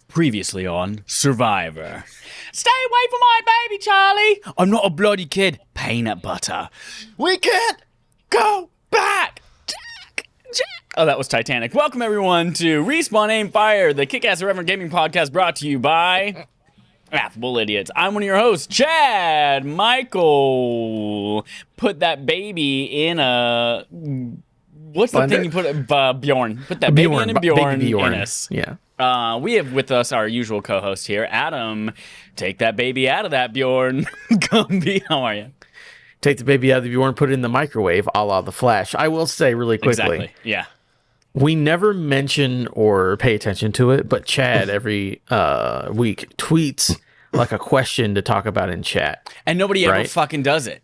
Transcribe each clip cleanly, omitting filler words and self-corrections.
Previously on Survivor. Stay away from my baby, Charlie! I'm not a bloody kid. Peanut butter. We can't go back! Jack! Oh, that was Titanic. Welcome, everyone, to Respawn Aim Fire, the kick-ass irreverent gaming podcast brought to you by Affable Idiots. I'm one of your hosts, Chad Michael. Put that baby in a... What's the thing you put... Bjorn. Put that baby in a Bjorn. Baby Bjorn. Innes. Yeah. We have with us our usual co-host here, Adam. Take that baby out of that, Bjorn. Gumby, how are you? Take the baby out of the Bjorn, put it in the microwave, a la The Flash. I will say really quickly. Exactly, yeah. We never mention or pay attention to it, but Chad every week tweets like a question to talk about in chat. And nobody ever fucking does it.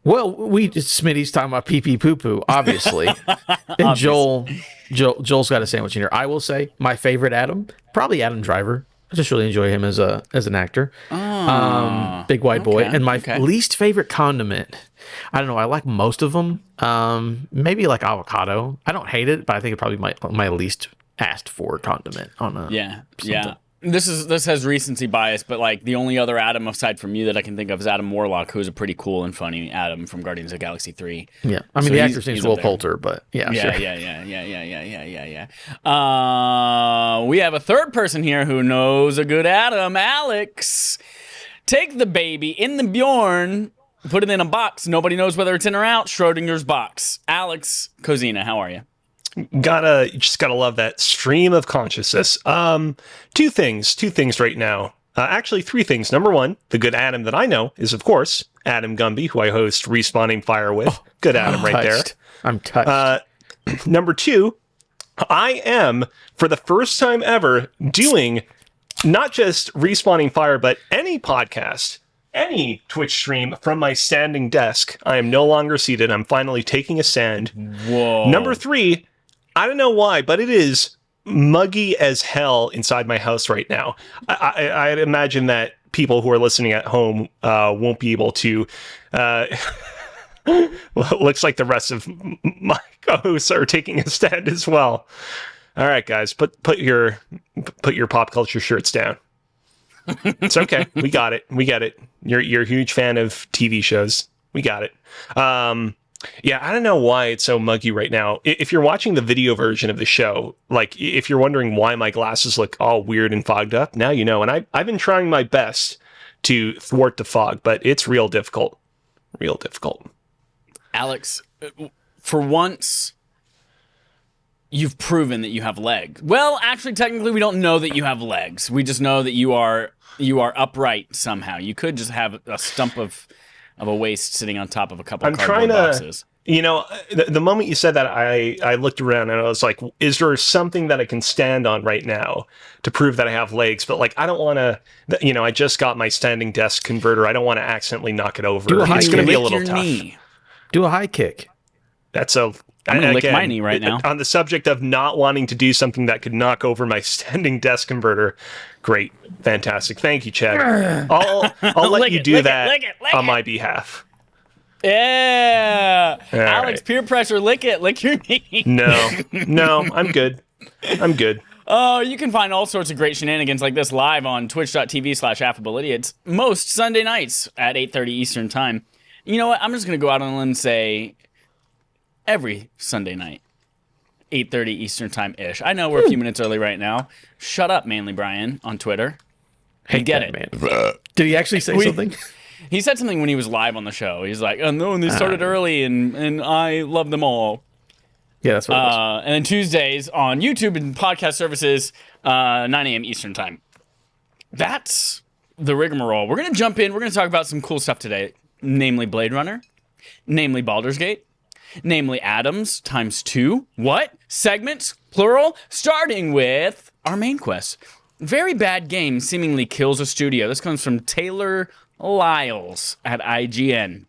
Well, Smitty's talking about pee-pee poo-poo, obviously. And Joel's got a sandwich in here. I will say my favorite Adam, probably Adam Driver. I just really enjoy him as an actor. Big white boy. And my least favorite condiment, I don't know, I like most of them. Maybe like avocado. I don't hate it, but I think it probably my least asked for condiment on a Yeah. This has recency bias, but like the only other Adam aside from you that I can think of is Adam Warlock, who's a pretty cool and funny Adam from Guardians of the Galaxy 3. Yeah, I mean, so the actor's name's Will Poulter, but yeah. We have a third person here who knows a good Adam, Alex. Take the baby in the Bjorn, put it in a box. Nobody knows whether it's in or out. Schrodinger's box. Alex Kozina, how are you? Just gotta love that stream of consciousness. Two things right now. Actually, three things. Number one, the good Adam that I know is, of course, Adam Gumby, who I host Respawning Fire with. Good Adam right there. I'm touched. Number two, I am, for the first time ever, doing not just Respawning Fire, but any podcast, any Twitch stream from my standing desk. I am no longer seated. I'm finally taking a stand. Whoa. Number three, I don't know why, but it is muggy as hell inside my house right now. I'd imagine that people who are listening at home won't be able to. Looks like the rest of my co-hosts are taking a stand as well. All right, guys, put your pop culture shirts down. It's okay. We got it. We get it. You're a huge fan of TV shows. We got it. Yeah, I don't know why it's so muggy right now. If you're watching the video version of the show, like if you're wondering why my glasses look all weird and fogged up, now you know. And I've been trying my best to thwart the fog, but it's real difficult. Real difficult. Alex, for once, you've proven that you have legs. Well, actually, technically, we don't know that you have legs. We just know that you are upright somehow. You could just have a stump of a waist sitting on top of a couple of cardboard boxes. You know, the moment you said that, I looked around and I was like, is there something that I can stand on right now to prove that I have legs? But like, I don't want to, you know, I just got my standing desk converter. I don't want to accidentally knock it over. It's going to be a little tough. Knee. Do a high kick. That's a... I'm going to lick my knee right now. On the subject of not wanting to do something that could knock over my standing desk converter, great, fantastic. Thank you, Chad. I'll let you do that on my behalf. Yeah. All Alex, right. peer pressure, lick your knee. No, I'm good. Oh, you can find all sorts of great shenanigans like this live on twitch.tv/affableidiots most Sunday nights at 8:30 Eastern time. You know what? I'm just going to go out on a limb and say every Sunday night, 8:30 Eastern time-ish. I know we're a few minutes early right now. Shut up, Manly Brian, on Twitter. I get it. Man. Did he actually say something? He said something when he was live on the show. He's like, oh, no, and they started early, and I love them all. Yeah, that's what it was. And then Tuesdays on YouTube and podcast services, 9 a.m. Eastern time. That's the rigmarole. We're going to jump in. We're going to talk about some cool stuff today, namely Blade Runner, namely Baldur's Gate, namely Adams ×2. What? Segments, plural, starting with our main quest. Very bad game seemingly kills a studio. This comes from Taylor Lyles at IGN.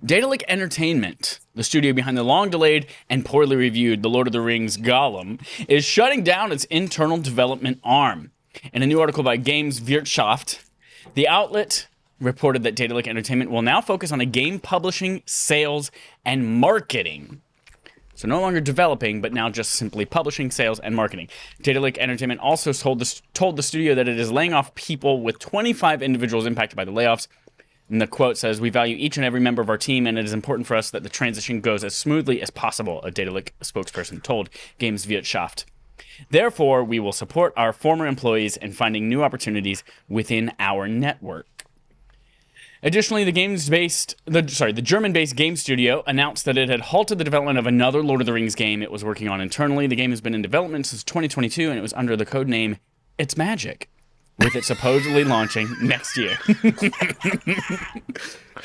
Daedalic Entertainment, the studio behind the long-delayed and poorly reviewed The Lord of the Rings Gollum, is shutting down its internal development arm. In a new article by Games Wirtschaft, the outlet reported that Daedalic Entertainment will now focus on a game publishing, sales, and marketing. So no longer developing, but now just simply publishing, sales, and marketing. Daedalic Entertainment also told the studio that it is laying off people, with 25 individuals impacted by the layoffs. And the quote says, "We value each and every member of our team, and it is important for us that the transition goes as smoothly as possible," a Daedalic spokesperson told Gameswirtschaft. "Therefore, we will support our former employees in finding new opportunities within our network." Additionally, the German-based game studio announced that it had halted the development of another Lord of the Rings game it was working on internally. The game has been in development since 2022, and it was under the code name It's Magic, with it supposedly launching next year.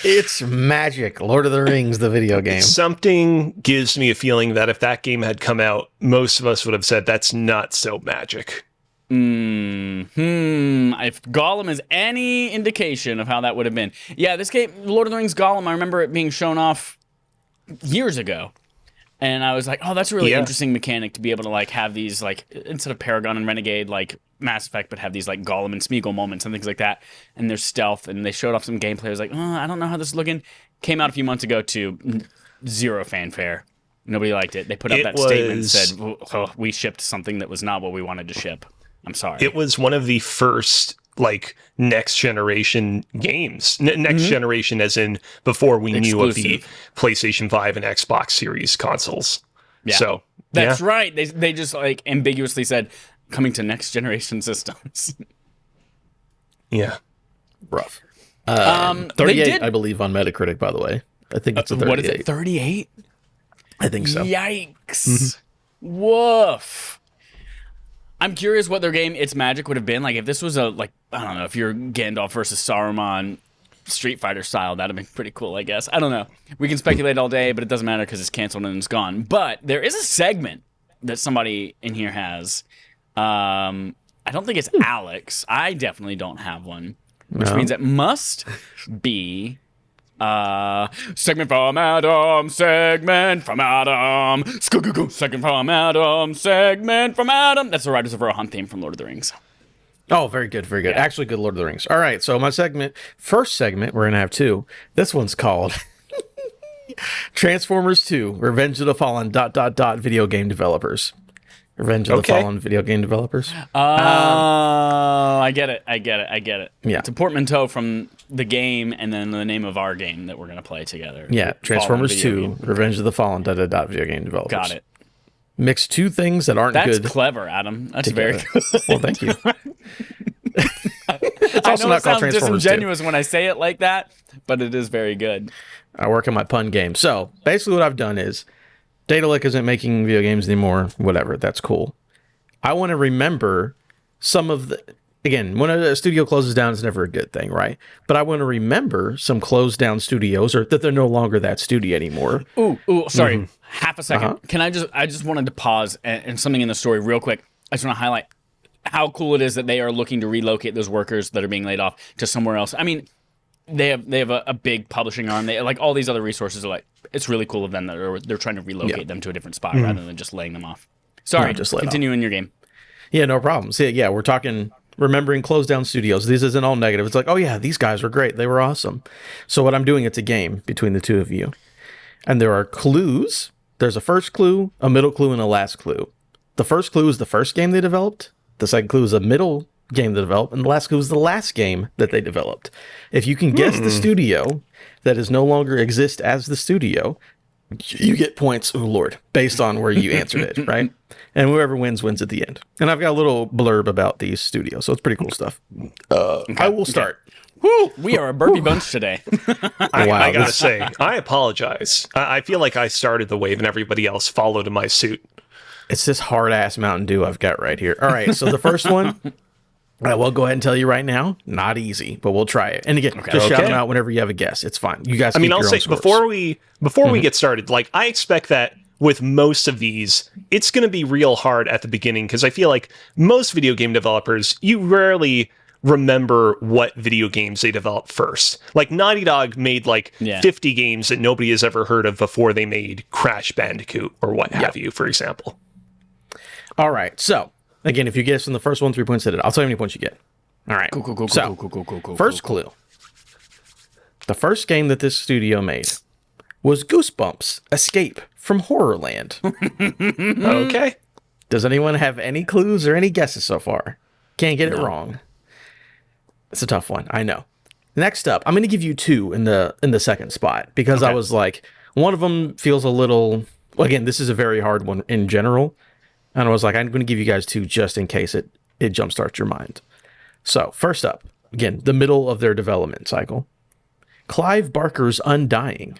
It's Magic, Lord of the Rings, the video game. Something gives me a feeling that if that game had come out, most of us would have said that's not so magic. If Gollum is any indication of how that would have been. Yeah, this game, Lord of the Rings Gollum, I remember it being shown off years ago. And I was like, oh, that's a really interesting mechanic to be able to like have these like, instead of Paragon and Renegade, like Mass Effect, but have these like Gollum and Smeagol moments and things like that. And there's stealth, and they showed off some gameplay. I was like, oh, I don't know how this is looking. Came out a few months ago to zero fanfare. Nobody liked it. They put out that statement and said, oh, we shipped something that was not what we wanted to ship. I'm sorry. It was one of the first like next generation games. Next generation as in before we knew of the PlayStation 5 and Xbox Series consoles. Yeah. So that's right. They just like ambiguously said coming to next generation systems. Yeah. Rough. 38, I believe, on Metacritic, by the way. I think it's a 38. What is it, 38? I think so. Yikes. Woof. I'm curious what their game It's Magic would have been. Like if this was a, like, I don't know, if you're Gandalf versus Saruman Street Fighter style, that'd have been pretty cool, I guess. I don't know. We can speculate all day, but it doesn't matter because it's canceled and it's gone. But there is a segment that somebody in here has. I don't think it's Alex. I definitely don't have one, which means it must be segment from Adam, segment from Adam, segment from Adam, segment from Adam. That's the Riders of Rohan theme from Lord of the Rings. Oh, very good, very good. Yeah. Actually, good Lord of the Rings. All right, so my first segment, we're gonna have two. This one's called Transformers 2: Revenge of the Fallen ... video game developers. Revenge of the Fallen video game developers. I get it. Yeah. It's a portmanteau from the game and then the name of our game that we're going to play together. Yeah, Transformers 2, Revenge of the Fallen ... video game developers. Got it. Mix two things that aren't good. That's clever, Adam. That's very good. Well, thank you. It's also not called Transformers 2. Disingenuous when I say it like that, but it is very good. I work on my pun game. So basically what I've done is Daedalic isn't making video games anymore. Whatever. That's cool. I want to remember some of the... Again, when a studio closes down, it's never a good thing, right? But I want to remember some closed down studios, or that they're no longer that studio anymore. Ooh, sorry. Half a second. Can I just wanted to pause and something in the story real quick. I just want to highlight how cool it is that they are looking to relocate those workers that are being laid off to somewhere else. I mean, they have a big publishing arm. They like all these other resources are like, it's really cool of them that they're trying to relocate them to a different spot rather than just laying them off. Sorry, just continue in your game. Yeah, no problem. See, yeah, we're talking remembering closed down studios. This isn't all negative. It's like, oh yeah, these guys were great. They were awesome. So what I'm doing, it's a game between the two of you. And there are clues. There's a first clue, a middle clue, and a last clue. The first clue is the first game they developed. The second clue is a middle game they developed. And the last clue is the last game that they developed. If you can guess the studio that is no longer exist as the studio, you get points, oh Lord, based on where you answered it, right? And whoever wins at the end. And I've got a little blurb about these studios, so it's pretty cool stuff. I will start. Woo! We are a burpee bunch today. I gotta say, I apologize. I feel like I started the wave and everybody else followed in my suit. It's this hard-ass Mountain Dew I've got right here. All right, so the first one, I will go ahead and tell you right now, not easy, but we'll try it. And again, just shout them out whenever you have a guess. It's fine. You guys. I'll say before we get started, like I expect that with most of these, it's going to be real hard at the beginning because I feel like most video game developers, you rarely remember what video games they developed first. Like Naughty Dog made 50 games that nobody has ever heard of before they made Crash Bandicoot or what have you, for example. All right, so. Again, if you guess in the first one, 3 points hit it. I'll tell you how many points you get. All right. Cool. First clue. The first game that this studio made was Goosebumps Escape from Horrorland. Okay. Does anyone have any clues or any guesses so far? Can't get it wrong. It's a tough one, I know. Next up, I'm going to give you two in the second spot because I was like, one of them feels a little. Again, this is a very hard one in general, and I was like, I'm going to give you guys two just in case it jumpstarts your mind. So first up, again, the middle of their development cycle, Clive Barker's Undying.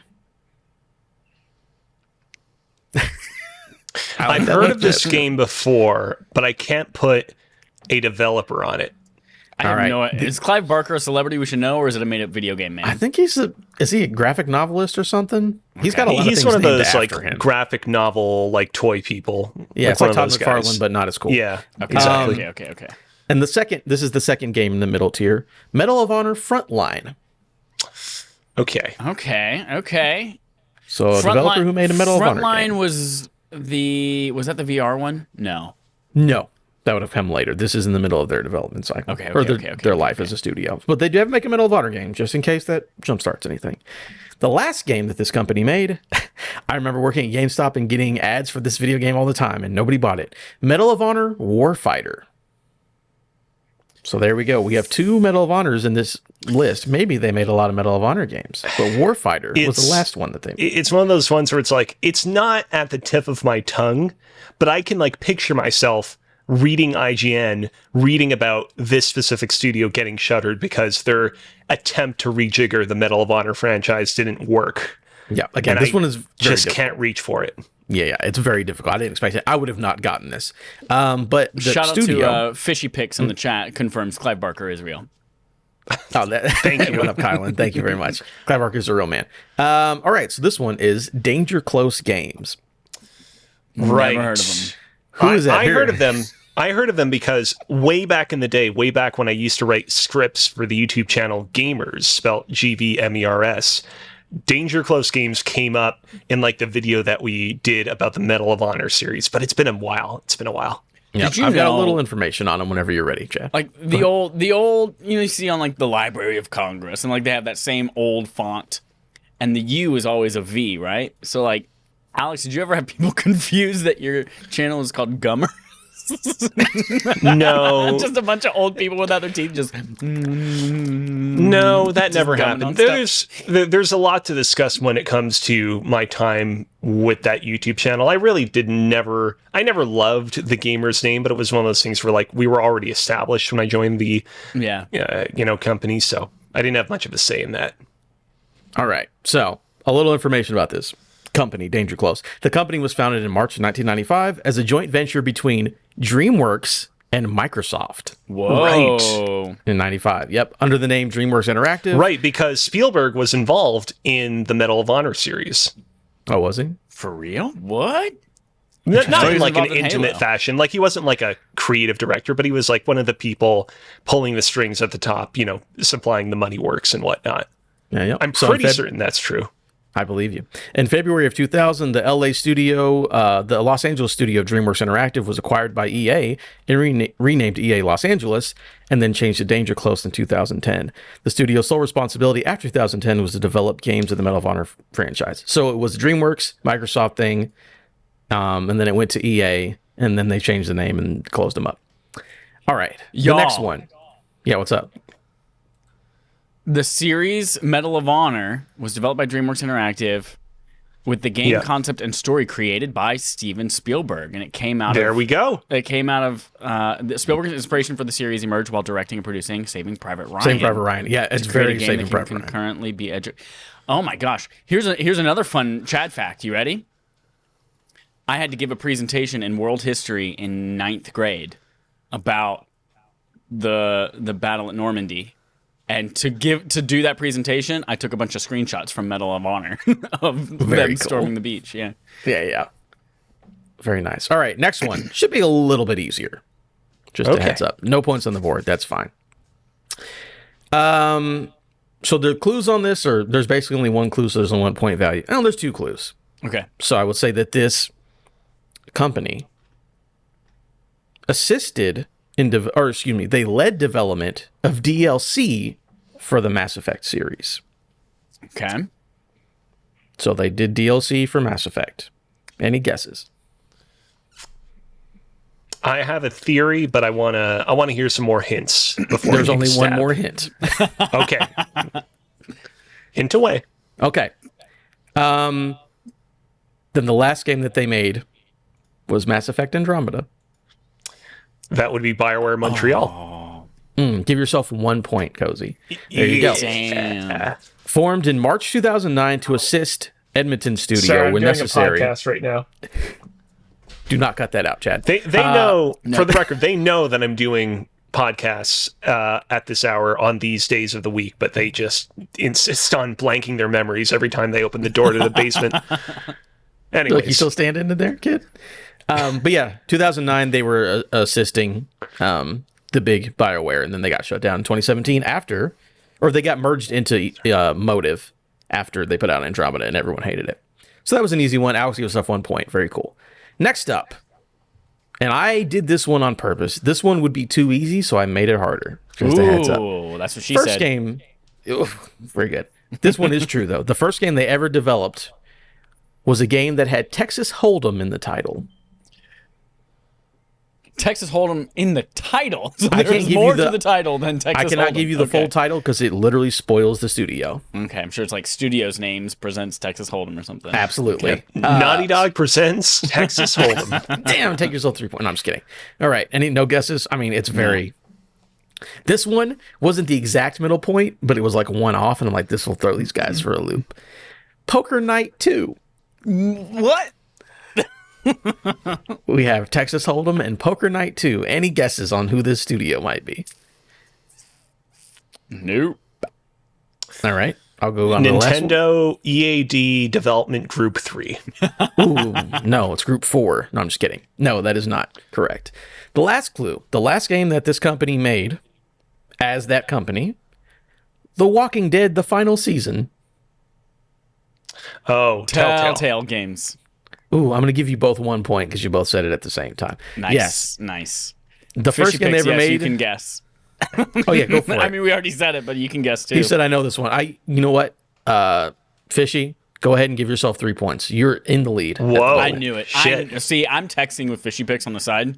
I've heard of this game before, but I can't put a developer on it. I have no idea. Is Clive Barker a celebrity we should know, or is it a made-up video game man? I think is he a graphic novelist or something? He's got a lot of things He's one of those like him. graphic novel like toy people. Yeah, it's like Todd McFarlane, but not as cool. Yeah, Okay, exactly. Okay. And this is the second game in the middle tier, Medal of Honor Frontline. Okay. So a developer who made a Medal of Honor game. Frontline was that the VR one? No. That would have come later. This is in the middle of their development cycle. Okay, Their life as a studio. But they do have to make a Medal of Honor game, just in case that jumpstarts anything. The last game that this company made, I remember working at GameStop and getting ads for this video game all the time, and nobody bought it. Medal of Honor Warfighter. So there we go. We have two Medal of Honors in this list. Maybe they made a lot of Medal of Honor games, but Warfighter was the last one that they made. It's one of those ones where it's like, it's not at the tip of my tongue, but I can like picture myself reading IGN, reading about this specific studio getting shuttered because their attempt to rejigger the Medal of Honor franchise didn't work. Yeah, again, this one is just can't reach for it. Yeah, it's very difficult. I didn't expect it. I would have not gotten this. But the Shout studio, out to Fishy Picks in the chat confirms Clive Barker is real. Thank you. What up, Kylan? Thank you very much. Clive Barker's a real man. All right, so this one is Danger Close Games. Right. Never heard of them. Who is that? I heard of them. I heard of them because way back in the day, way back when I used to write scripts for the YouTube channel Gamers, spelled GVMERS, Danger Close Games came up in like the video that we did about the Medal of Honor series, but it's been a while. Yeah, Did you I've got a know- little information on them whenever you're ready, Chad. Like the old, you see on like the Library of Congress, and like they have that same old font, and the U is always a V, right? So like, Alex, did you ever have people confused that your channel is called Gummer? No, Just a bunch of old people without their teeth just. no, that never happened. There's a lot to discuss when it comes to my time with that YouTube channel. I really I never loved the Gamers name, but it was one of those things where like we were already established when I joined the company, so I didn't have much of a say in that. All right, so a little information about this company, Danger Close. The company was founded in March of 1995 as a joint venture between DreamWorks and Microsoft. Whoa! Right. In 95. Yep, under the name DreamWorks Interactive. Right, because Spielberg was involved in the Medal of Honor series. Oh, was he? For real? What? Not So in he's like an involved in intimate Halo. fashion. Like he wasn't like a creative director, but he was like one of the people pulling the strings at the top, supplying the money works and whatnot. Yeah, yep. I'm So in pretty certain that's true. I believe you. In February of 2000, the LA studio, the Los Angeles studio DreamWorks Interactive was acquired by EA and renamed EA Los Angeles, and then changed to Danger Close in 2010. The studio's sole responsibility after 2010 was to develop games of the Medal of Honor franchise. So it was a DreamWorks, Microsoft thing, and then it went to EA, and then they changed the name and closed them up. All right, the next one. Yeah, what's up? The series Medal of Honor was developed by DreamWorks Interactive with the game concept and story created by Steven Spielberg, and it came out There we go. It came out of Spielberg's inspiration for the series emerged while directing and producing Saving Private Ryan. Saving Private Ryan. Yeah, it's very Saving Private Ryan. Concurrently be Oh my gosh! Here's another fun Chad fact. You ready? I had to give a presentation in world history in 9th grade about the battle at Normandy. And to do that presentation, I took a bunch of screenshots from Medal of Honor of them storming the beach. Yeah. Yeah. Very nice. All right, next one should be a little bit easier. Just a heads up. No points on the board. That's fine. So the clues on this are there's basically only one clue, so there's only 1 point value. Oh, there's 2 clues. Okay. So I would say that this company assisted they led development of DLC for the Mass Effect series. Okay. So they did DLC for Mass Effect. Any guesses? I have a theory, but I wanna hear some more hints before. There's you only take a one stab. more hint. Okay. Hint away. Okay. Then the last game that they made was Mass Effect Andromeda. That would be BioWare Montreal. Give yourself 1 point, Cozy. There you go. Damn. Formed in March 2009 to assist Edmonton Studio Sorry, I'm when doing necessary. a podcast right now. Do not cut that out, Chad. They know, for the record, they know that I'm doing podcasts at this hour on these days of the week, but they just insist on blanking their memories every time they open the door to the basement. Anyways, Look, you still standing in there, kid? But yeah, 2009, they were assisting the big BioWare, and then they got shut down in 2017 or they got merged into Motive after they put out Andromeda, and everyone hated it. So that was an easy one. Alex gives us 1 point. Very cool. Next up, and I did this one on purpose. This one would be too easy, so I made it harder. Just a heads up. Ooh, that's what she First said. game, very good. This one is true, though. The first game they ever developed was a game that had Texas Hold'em in the title. Texas Hold'em in the title. So I can't there's give more you the- to the title than Texas I cannot Hold'em. give you the full title because it literally spoils the studio. Okay, I'm sure it's like Studios Names presents Texas Hold'em or something. Absolutely. Naughty Dog presents Texas Hold'em. Damn, take yourself 3 points. No, I'm just kidding. All right. Any no guesses? I mean, it's very. This one wasn't the exact middle point, but it was like one off, and I'm like, this will throw these guys for a loop. Poker Night 2. What? We have Texas Hold'em and Poker Night 2. Any guesses on who this studio might be? Nope. All right. I'll go on to the last one. Nintendo EAD Development Group 3. Ooh, no, it's Group 4. No, I'm just kidding. No, that is not correct. The last clue, the last game that this company made as that company, The Walking Dead, the final season. Oh, Telltale Games. Ooh, I'm going to give you both 1 point because you both said it at the same time. Nice. Yes. Nice. The first Fishy game they picks, ever yes, made. you can guess. Oh, yeah, go for it. I mean, we already said it, but you can guess too. You said I know this one. You know what? Fishy, go ahead and give yourself 3 points. You're in the lead. Whoa. I knew it. Shit. I'm texting with Fishy Picks on the side,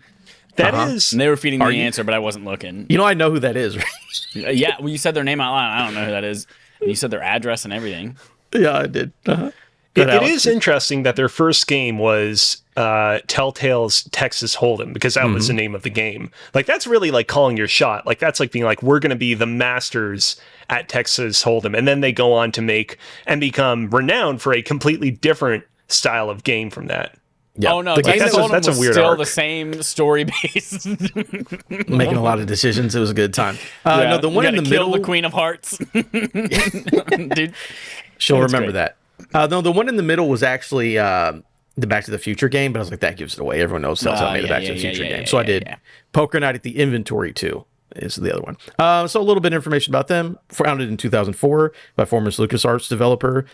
That is. and they were feeding me Are the you? answer, but I wasn't looking. You know I know who that is, right? Yeah, well, you said their name out loud. I don't know who that is. And you said their address and everything. Yeah, I did. Uh-huh. It is interesting that their first game was Telltale's Texas Hold'em because that was the name of the game. Like, that's really like calling your shot. Like, that's like being like, we're going to be the masters at Texas Hold'em. And then they go on to make and become renowned for a completely different style of game from that. Yeah. Oh no, The game Texas that Hold'em that's a was weird still arc. the same story base. making a lot of decisions. It was a good time. No, the one in the kill middle, the Queen of Hearts, dude. she'll That's remember great. that. No, the one in the middle was actually the Back to the Future game, but I was like, that gives it away. Everyone knows Telltale made a Back to the Future game. So I did Poker Night at the Inventory 2 is the other one. So a little bit of information about them. Founded in 2004 by former LucasArts developer.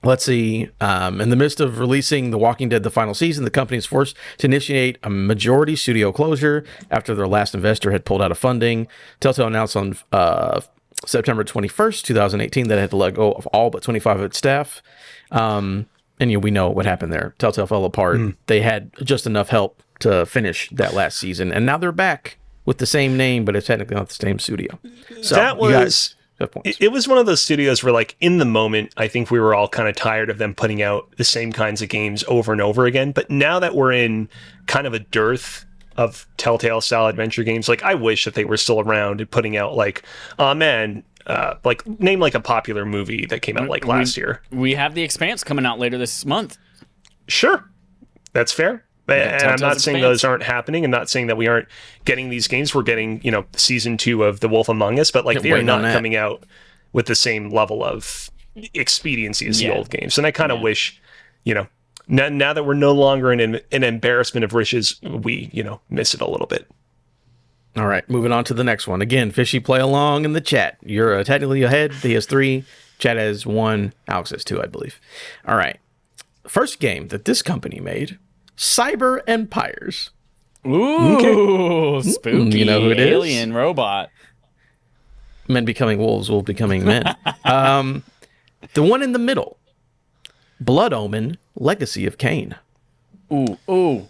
Let's see. In the midst of releasing The Walking Dead, the final season, the company is forced to initiate a majority studio closure after their last investor had pulled out of funding. Telltale announced on September 21st, 2018, that it had to let go of all but 25 of its staff. And we know what happened there. Telltale fell apart. They had just enough help to finish that last season, and now they're back with the same name, but it's technically not the same studio. So That you guys was. have points. It was one of those studios where, like, in the moment, I think we were all kind of tired of them putting out the same kinds of games over and over again. But now that we're in kind of a dearth of Telltale style adventure games, like, I wish that they were still around and putting out, like, oh man, like, name like a popular movie that came out like last year. We have The Expanse coming out later this month. Sure, that's fair. And I'm Telltale's not saying Expanse. those aren't happening. I'm not saying that we aren't getting these games. We're getting, season 2 of The Wolf Among Us, but like they're waiting on not that. coming out with the same level of expediency as the Yeah. old games. And I kind of wish, now that we're no longer in an embarrassment of riches, we, miss it a little bit. All right, moving on to the next one. Again, Fishy, play along in the chat. You're technically ahead. He has 3. Chad has 1. Alex has 2, I believe. All right. First game that this company made, Cyber Empires. Ooh, spooky you know who it is? alien robot. men becoming wolves, wolves becoming men. The one in the middle, Blood Omen: Legacy of Kain. Ooh.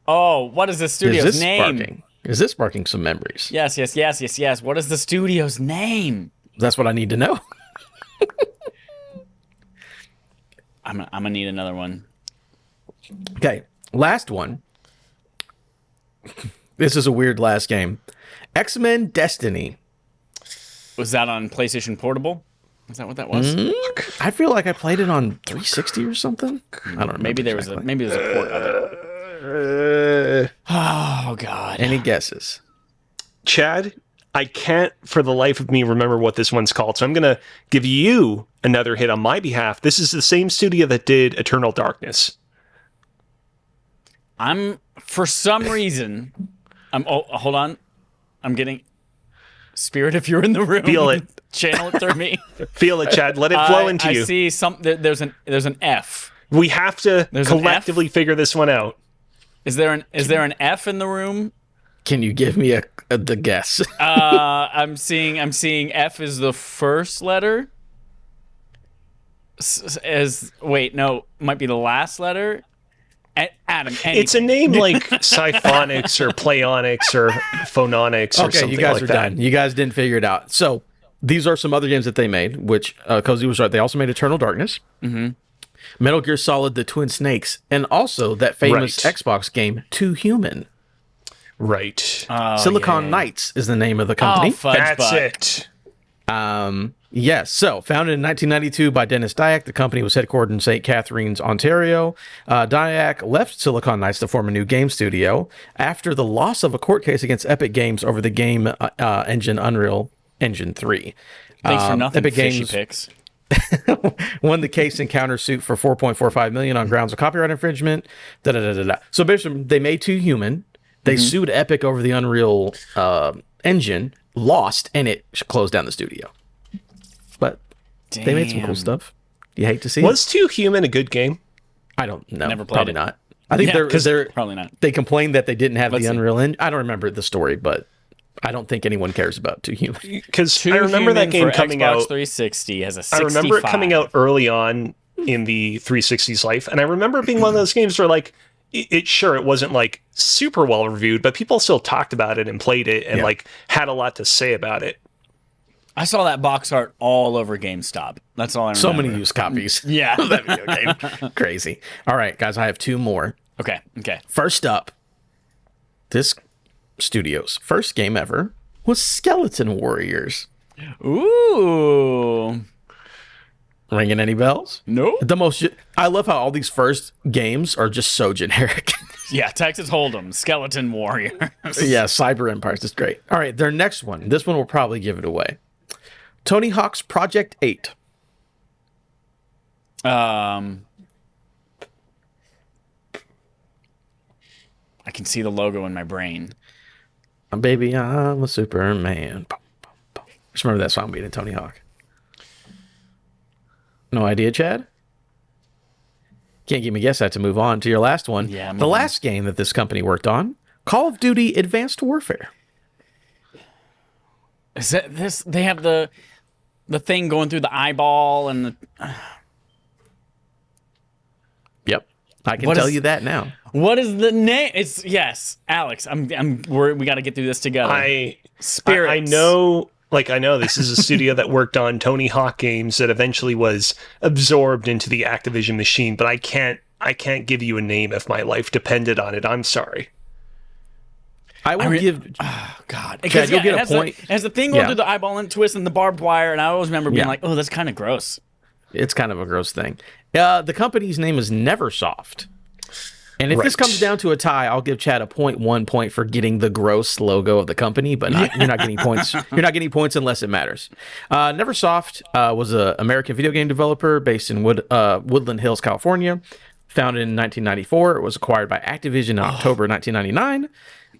Oh, what is the studio's name? Is this sparking some memories? Yes. What is the studio's name? That's what I need to know. I'm gonna need another one. Okay, last one. This is a weird last game. X-Men Destiny. Was that on PlayStation Portable? Is that what that was? I feel like I played it on 360 or something. I don't know. Maybe there's a port of it. Oh God. Any guesses? Chad, I can't for the life of me remember what this one's called, so I'm going to give you another hit on my behalf. This is the same studio that did Eternal Darkness. For some reason, hold on. I'm getting Spirit, if you're in the room. Feel it. Channel it through me. Feel it, Chad. Let it flow into you. I see there's an F. We have to collectively figure this one out. Is there an F in the room? Can you give me the guess? I'm seeing F is the first letter. Might be the last letter. Adam. It's a name like Siphonics or Playonics or Phononics or something like that. Okay, you guys are done. You guys didn't figure it out. So these are some other games that they made, which Cozy was right. They also made Eternal Darkness, Metal Gear Solid: The Twin Snakes, and also that famous Xbox game, Two Human. Right. Silicon Knights is the name of the company. That's it. Yes. So, founded in 1992 by Dennis Dyack, the company was headquartered in St. Catharines, Ontario. Dyack left Silicon Knights to form a new game studio after the loss of a court case against Epic Games over the game engine Unreal Engine 3. Thanks for nothing, Epic Fishy Games Picks. won the case and countersuit for $4.45 million on grounds of copyright infringement. So basically, they made Two Human. They sued Epic over the Unreal Engine, lost, and it closed down the studio. But they made some cool stuff. You hate to see Was Two Human a good game? I don't know. Never played Probably it. not. I think they're probably not. They complained that they didn't have Let's the see. Unreal Engine. I don't remember the story, but I don't think anyone cares about Two Human. Because I remember that game coming Xbox out. 360 has a 65. I remember it coming out early on in the 360's life, and I remember it being one of those games where, like, it wasn't like super well reviewed, but people still talked about it and played it and like had a lot to say about it. I saw that box art all over GameStop. That's all I remember. So many used copies. Yeah. of that video game. Crazy. All right, guys, I have two more. Okay. First up, this studio's first game ever was Skeleton Warriors. Ooh. Ringing any bells? Nope. I love how all these first games are just so generic. Yeah, Texas Hold'em, Skeleton Warrior. Yeah, Cyber Empires is great. All right, their next one. This one will probably give it away. Tony Hawk's Project 8. I can see the logo in my brain. Baby, I'm a Superman. Just remember that song being in Tony Hawk. No idea, Chad? Can't give me a guess. I have to move on to your last one. Yeah, the last game that this company worked on, Call of Duty Advanced Warfare. Is that this? They have the thing going through the eyeball and the. Yep, I can tell you that now. What is the name? It's Alex. We got to get through this together. Spirits. I know. Like, I know this is a studio that worked on Tony Hawk games that eventually was absorbed into the Activision machine, but I can't give you a name if my life depended on it. I'm sorry. I will give. Oh God! Chad, you'll get a point. It has the thing going through the eyeball and twist and the barbed wire, and I always remember being like, "Oh, that's kind of gross." It's kind of a gross thing. The company's name is Neversoft. And if this comes down to a tie, I'll give Chad a 1 point for getting the gross logo of the company, but you're not getting points. You're not getting points unless it matters. Neversoft was an American video game developer based in Woodland Hills, California. Founded in 1994. It was acquired by Activision in October 1999.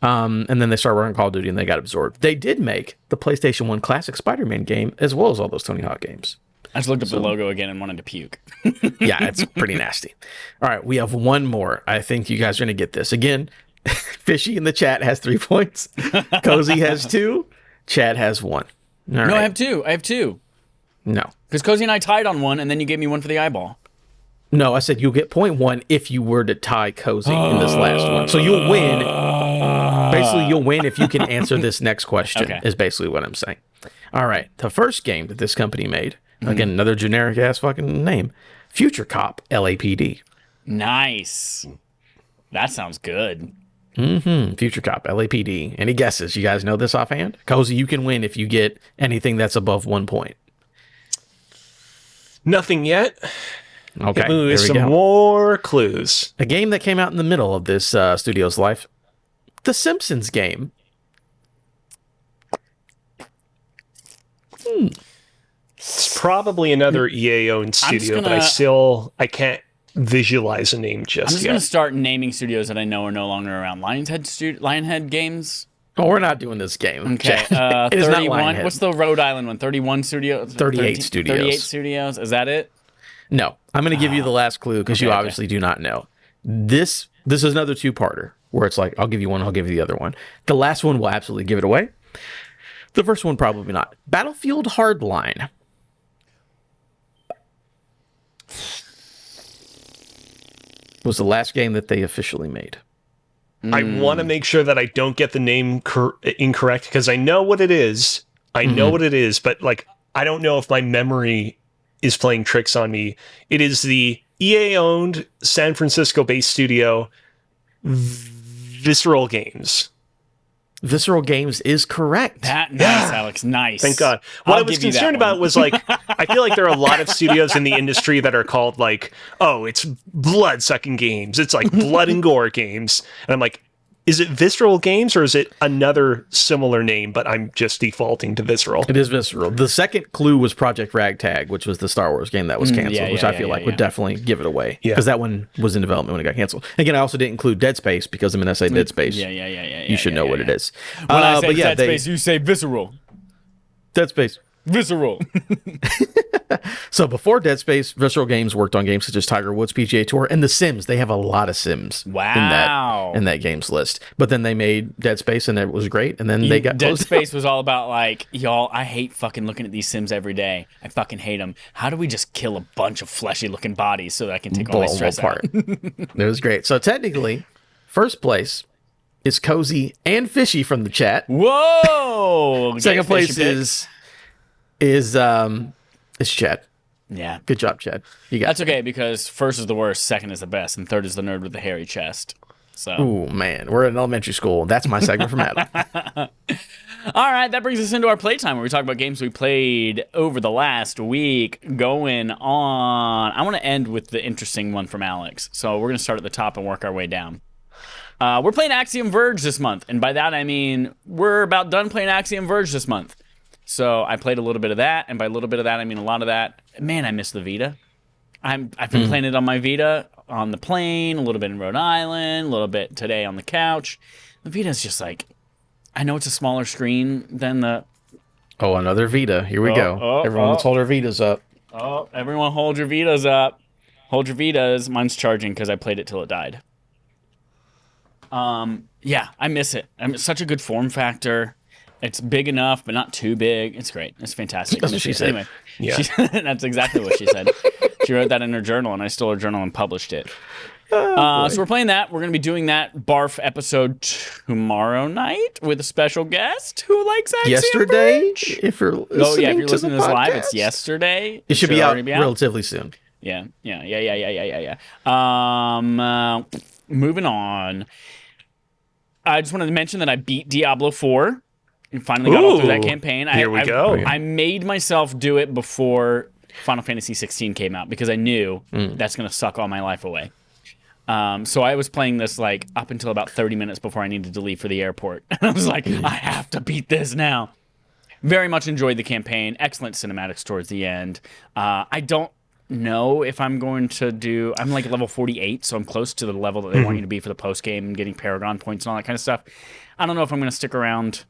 And then they started working on Call of Duty and they got absorbed. They did make the PlayStation 1 classic Spider-Man game as well as all those Tony Hawk games. I just looked up the logo again and wanted to puke. Yeah, it's pretty nasty. All right, we have one more. I think you guys are going to get this. Again, Fishy in the chat has 3 points. Cozy has 2. Chad has 1. All No, I right. have two. I have two. No. Because Cozy and I tied on one, and then you gave me one for the eyeball. No, I said you'll get point one if you were to tie Cozy in this last one. So you'll win. Basically, you'll win if you can answer this next question, Okay. is basically what I'm saying. All right. The first game that this company made, again, another generic ass fucking name, Future Cop LAPD. Nice. That sounds good. Future Cop LAPD. Any guesses? You guys know this offhand? Cozy, you can win if you get anything that's above 1 point. Nothing yet. Okay. Ooh, There we some go. more clues. A game that came out in the middle of this studio's life, The Simpsons game. It's probably another EA-owned studio, but I can't visualize a name I'm just just yet. going to start naming studios that I know are no longer around. Lionhead Games. Oh, we're not doing this game. Okay. It is not 31. Lionhead. What's the Rhode Island one? 31 studios? 38 studios. 38 studios. Is that it? No, I'm going to give you the last clue because you okay. obviously do not know. This is another two-parter where it's like, I'll give you one, I'll give you the other one. The last one will absolutely give it away. The first one, probably not. Battlefield Hardline. Was the last game that they officially made. I want to make sure that I don't get the name incorrect because I know what it is. I know what it is, but like I don't know if my memory is playing tricks on me. It is the EA-owned San Francisco-based studio, Visceral Games. Visceral Games is correct. Nice, Alex. Nice. Thank God. What I'll I was give you that concerned one. about was like, I feel like there are a lot of studios in the industry that are called like, oh, it's blood-sucking games. It's like blood and gore games. And I'm like, is it Visceral Games or is it another similar name, but I'm just defaulting to Visceral? It is Visceral. The second clue was Project Ragtag, which was the Star Wars game that was canceled, which I feel like would definitely give it away. Yeah. Because that one was in development when it got canceled. Again, I also didn't include Dead Space because I'm going to say Dead Space. You should know what it is. When I say but yeah, Dead Space, you say visceral. Dead Space. Visceral. So before Dead Space, Visceral Games worked on games such as Tiger Woods PGA Tour and The Sims. They have a lot of Sims Wow. in that games list. But then they made Dead Space and it was great. And then they got Dead closed. Space was all about like, y'all, I hate fucking looking at these Sims every day. I fucking hate them. How do we just kill a bunch of fleshy looking bodies so that I can take all my blow them stress apart. out? It was great. So technically, first place is Cozy and Fishy from the chat. Whoa. Second Get place fishy is Chad. pick. Yeah. Good job, Chad. You got That's okay because first is the worst, second is the best, and third is the nerd with the hairy chest. So. Oh man, we're in elementary school. That's my segment from Adam. All right, that brings us into our playtime where we talk about games we played over the last week. Going on, I want to end with the interesting one from Alex. So we're going to start at the top and work our way down. We're playing Axiom Verge this month, and by that I mean we're about done playing Axiom Verge this month. So I played a little bit of that, and by a little bit of that I mean a lot of that. Man, I miss the Vita. I've been playing it on my Vita, on the plane, a little bit in Rhode Island, a little bit today on the couch. The Vita's just like, I know it's a smaller screen than the... Oh, another Vita. Here we go. Everyone, let's hold our Vitas up. Oh, everyone hold your Vitas up. Hold your Vitas. Mine's charging because I played it till it died. Yeah, I miss it. It's such a good form factor. It's big enough, but not too big. It's great. It's fantastic. That's what she said. Anyway, Yeah. that's exactly what she said. She wrote that in her journal, and I stole her journal and published it. So we're playing that. We're going to be doing that Barf episode tomorrow night with a special guest who likes Axiom Yesterday, Verge. if you're listening Oh, yeah, if you're to listening the to this live, podcast. it's yesterday. It should be out already relatively soon. Yeah. Moving on. I just wanted to mention that I beat Diablo 4 and finally got all through that Ooh, campaign. here we go. I made myself do it before Final Fantasy 16 came out because I knew that's going to suck all my life away. So I was playing this like up until about 30 minutes before I needed to leave for the airport. And I was like, I have to beat this now. Very much enjoyed the campaign. Excellent cinematics towards the end. I don't know if I'm going to do... I'm like level 48, so I'm close to the level that they want you to be for the post-game and getting Paragon points and all that kind of stuff. I don't know if I'm going to stick around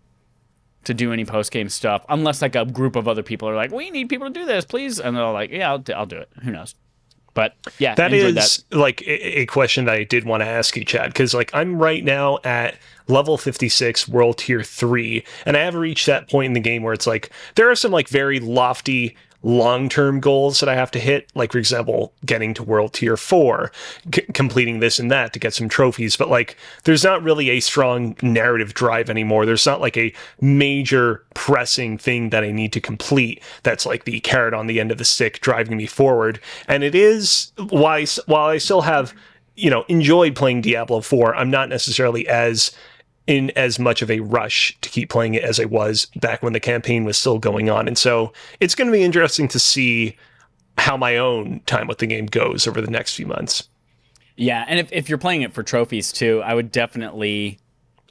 to do any post-game stuff unless like a group of other people are like, we need people to do this, please. And they're like, yeah, I'll do it. Who knows? But yeah, That enjoyed is like a question that I did want to ask you, Chad, because like I'm right now at level 56, world tier 3, and I haven't reached that point in the game where it's like there are some like very lofty long-term goals that I have to hit, like for example, getting to world tier 4, completing this and that to get some trophies, but like there's not really a strong narrative drive anymore. There's not like a major pressing thing that I need to complete that's like the carrot on the end of the stick driving me forward. And it is while I still have, enjoyed playing Diablo 4, I'm not necessarily as in as much of a rush to keep playing it as I was back when the campaign was still going on. And so it's going to be interesting to see how my own time with the game goes over the next few months. Yeah, and if you're playing it for trophies too, I would definitely...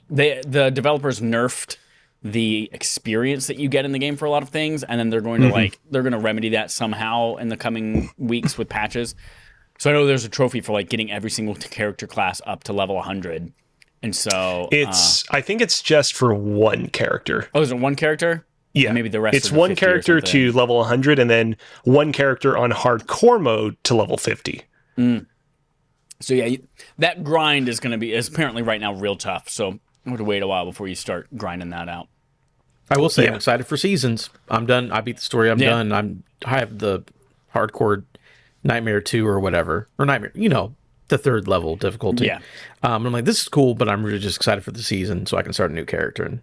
The developers nerfed the experience that you get in the game for a lot of things, and then they're going to they're going to remedy that somehow in the coming weeks with patches. So I know there's a trophy for like getting every single character class up to level 100. And so I think it's just for one character. Oh, is it one character? Yeah, maybe the rest. It's one character to level 100, and then one character on hardcore mode to level 50. So yeah, that grind is apparently right now real tough. So I'm going to wait a while before you start grinding that out. I will say I'm excited for Seasons. I'm done. I beat the story. I'm done. I have the hardcore Nightmare 2 or whatever, or Nightmare, the 3rd level difficulty. Yeah. I'm like, this is cool, but I'm really just excited for the season so I can start a new character and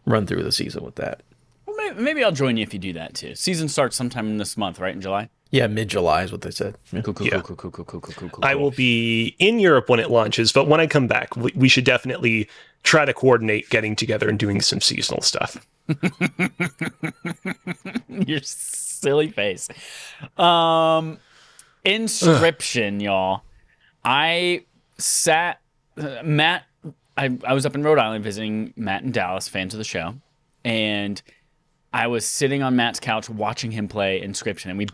run through the season with that. Well, maybe I'll join you if you do that too. Season starts sometime this month, right? In July? Yeah, mid-July is what they said. Yeah. Cool. I will be in Europe when it launches, but when I come back, we should definitely try to coordinate getting together and doing some seasonal stuff. Your silly face. Inscription, y'all. I sat... Matt... I was up in Rhode Island visiting Matt and Dallas, fans of the show, and I was sitting on Matt's couch watching him play Inscription, and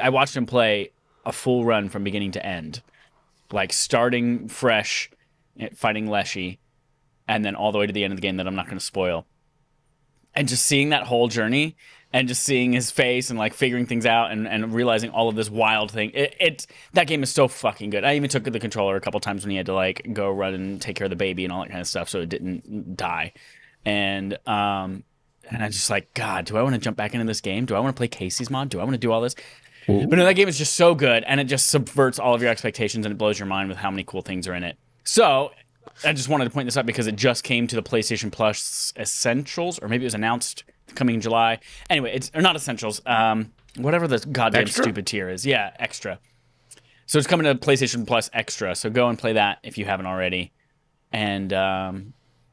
I watched him play a full run from beginning to end, like starting fresh, fighting Leshy, and then all the way to the end of the game that I'm not going to spoil, and just seeing that whole journey, and just seeing his face and like figuring things out and realizing all of this wild thing. That game is so fucking good. I even took the controller a couple times when he had to like go run and take care of the baby and all that kind of stuff so it didn't die, and I just like, God, do I want to jump back into this game? Do I want to play Casey's mod? Do I want to do all this? Ooh. But no, that game is just so good, and it just subverts all of your expectations, and it blows your mind with how many cool things are in it. So, I just wanted to point this out because it just came to the PlayStation Plus Essentials, or maybe it was announced coming in July. Anyway, or not Essentials, whatever the goddamn stupid tier is. Yeah, Extra. So it's coming to PlayStation Plus Extra, so go and play that if you haven't already. And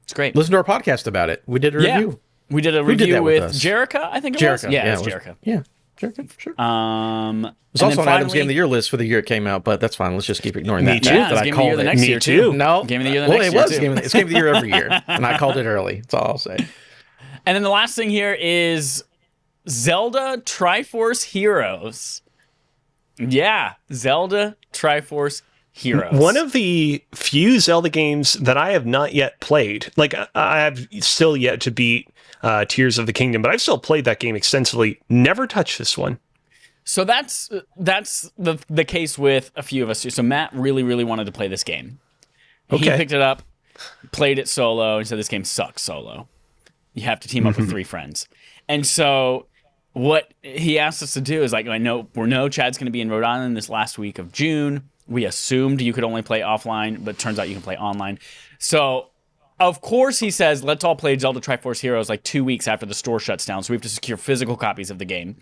it's great. Listen to our podcast about it. We did a review. We did a review with Jerica, I think it was. Yeah, it was Jerica. Yeah, Jerica, for sure. It's also on Adam's Game of the Year list for the year it came out, but that's fine. Let's just keep ignoring that. Yeah, it's Game of the Year the next year, too. No. Game of the Year the next year, too. It's Game of the Year every year, and I called it early. That's all I'll say. And then the last thing here is Zelda Triforce Heroes. Yeah, Zelda Triforce Heroes. One of the few Zelda games that I have not yet played. Like, I have still yet to beat Tears of the Kingdom, but I've still played that game extensively. Never touched this one. So that's the case with a few of us. So Matt really, really wanted to play this game. Okay. He picked it up, played it solo, and said this game sucks solo. You have to team up with 3 friends. And so what he asked us to do is like, we know Chad's going to be in Rhode Island this last week of June. We assumed you could only play offline, but turns out you can play online. So, of course, he says, let's all play Zelda Triforce Heroes like 2 weeks after the store shuts down. So we have to secure physical copies of the game.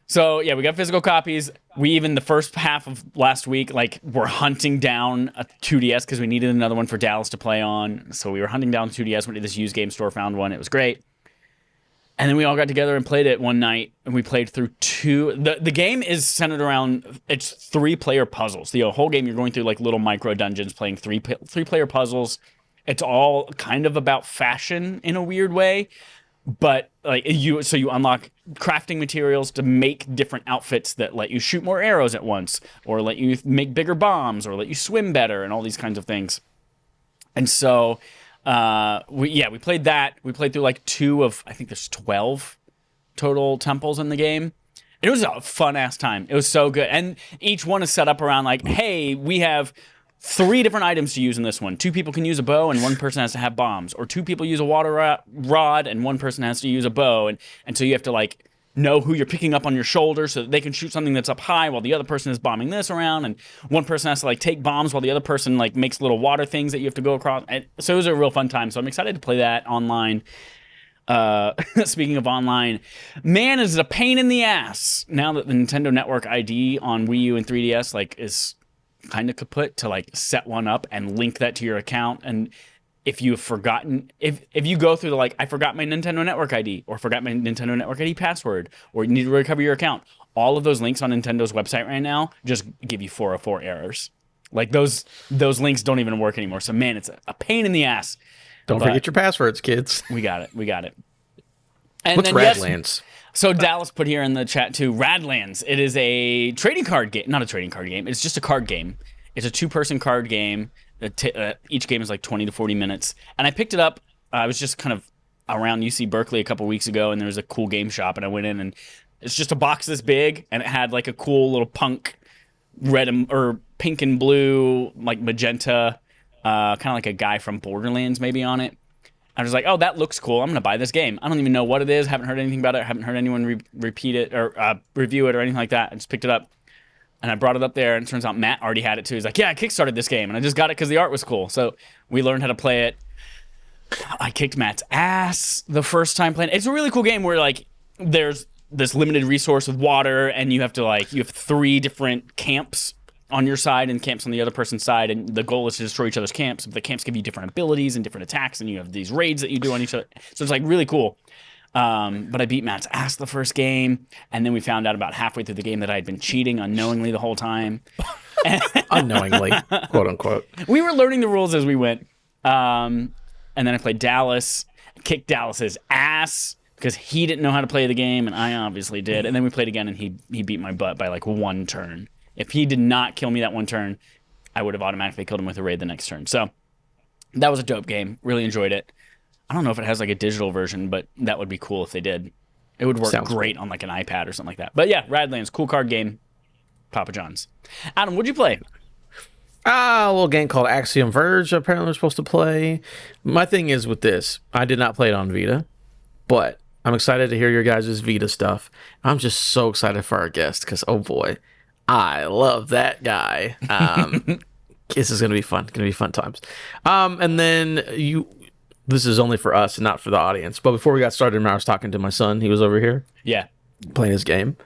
So, yeah, we got physical copies. We even, the first half of last week, like, were hunting down a 2DS because we needed another one for Dallas to play on. So we were hunting down 2DS, went to this used game store, found one. It was great. And then we all got together and played it one night, and we played through 2. The game is centered around, it's 3-player puzzles. The whole game, you're going through like little micro dungeons, playing 3-player puzzles. It's all kind of about fashion in a weird way, but like you unlock crafting materials to make different outfits that let you shoot more arrows at once, or let you make bigger bombs, or let you swim better, and all these kinds of things. And so we played that. We played through like 2 of, I think there's 12 total temples in the game. It was a fun ass time. It was so good. And each one is set up around like, hey, we have 3 different items to use in this one. 2 people can use a bow and 1 person has to have bombs. Or 2 people use a water rod and 1 person has to use a bow. And so you have to like know who you're picking up on your shoulder so that they can shoot something that's up high while the other person is bombing this around. And 1 person has to like take bombs while the other person like makes little water things that you have to go across. And so it was a real fun time. So I'm excited to play that online. Speaking of online, man, is it a pain in the ass now that the Nintendo Network ID on Wii U and 3DS like is kind of kaput to like set one up and link that to your account. And if you've forgotten, if you go through the like, I forgot my Nintendo Network ID or forgot my Nintendo Network ID password or you need to recover your account, all of those links on Nintendo's website right now just give you 404 errors. Like those links don't even work anymore. So man, it's a pain in the ass. Don't forget your passwords, kids. We got it. And What's then, Radlands? So Dallas put here in the chat too, Radlands. It is a trading card game. Not a trading card game. It's just a card game. It's a 2-person card game. Each game is like 20 to 40 minutes. And I picked it up. I was just kind of around UC Berkeley a couple weeks ago, and there was a cool game shop, and I went in, and it's just a box this big, and it had like a cool little punk red or pink and blue, like magenta, kind of like a guy from Borderlands maybe on it. I was like, oh, that looks cool. I'm going to buy this game. I don't even know what it is. Haven't heard anything about it. Haven't heard anyone repeat it or review it or anything like that. I just picked it up and I brought it up there, and it turns out Matt already had it too. He's like, yeah, I kickstarted this game and I just got it because the art was cool. So we learned how to play it. I kicked Matt's ass the first time playing it. It's a really cool game where like there's this limited resource with water, and you have 3 different camps on your side and camps on the other person's side, and the goal is to destroy each other's camps. But the camps give you different abilities and different attacks, and you have these raids that you do on each other. So it's like really cool. But I beat Matt's ass the first game, and then we found out about halfway through the game that I had been cheating unknowingly the whole time. Unknowingly, quote unquote. We were learning the rules as we went. And then I played Dallas, kicked Dallas's ass because he didn't know how to play the game, and I obviously did. And then we played again, and he beat my butt by like 1 turn. If he did not kill me that 1 turn, I would have automatically killed him with a raid the next turn. So that was a dope game. Really enjoyed it. I don't know if it has like a digital version, but that would be cool if they did. It would work great on like an iPad or something like that. But yeah, Radlands, cool card game. Papa John's. Adam, what'd you play? A little game called Axiom Verge. Apparently, we're supposed to play. My thing is with this, I did not play it on Vita, but I'm excited to hear your guys' Vita stuff. I'm just so excited for our guest because, oh boy, I love that guy. This is gonna be fun. Gonna be fun times. And then this is only for us and not for the audience. But before we got started, I was talking to my son. He was over here, playing his game.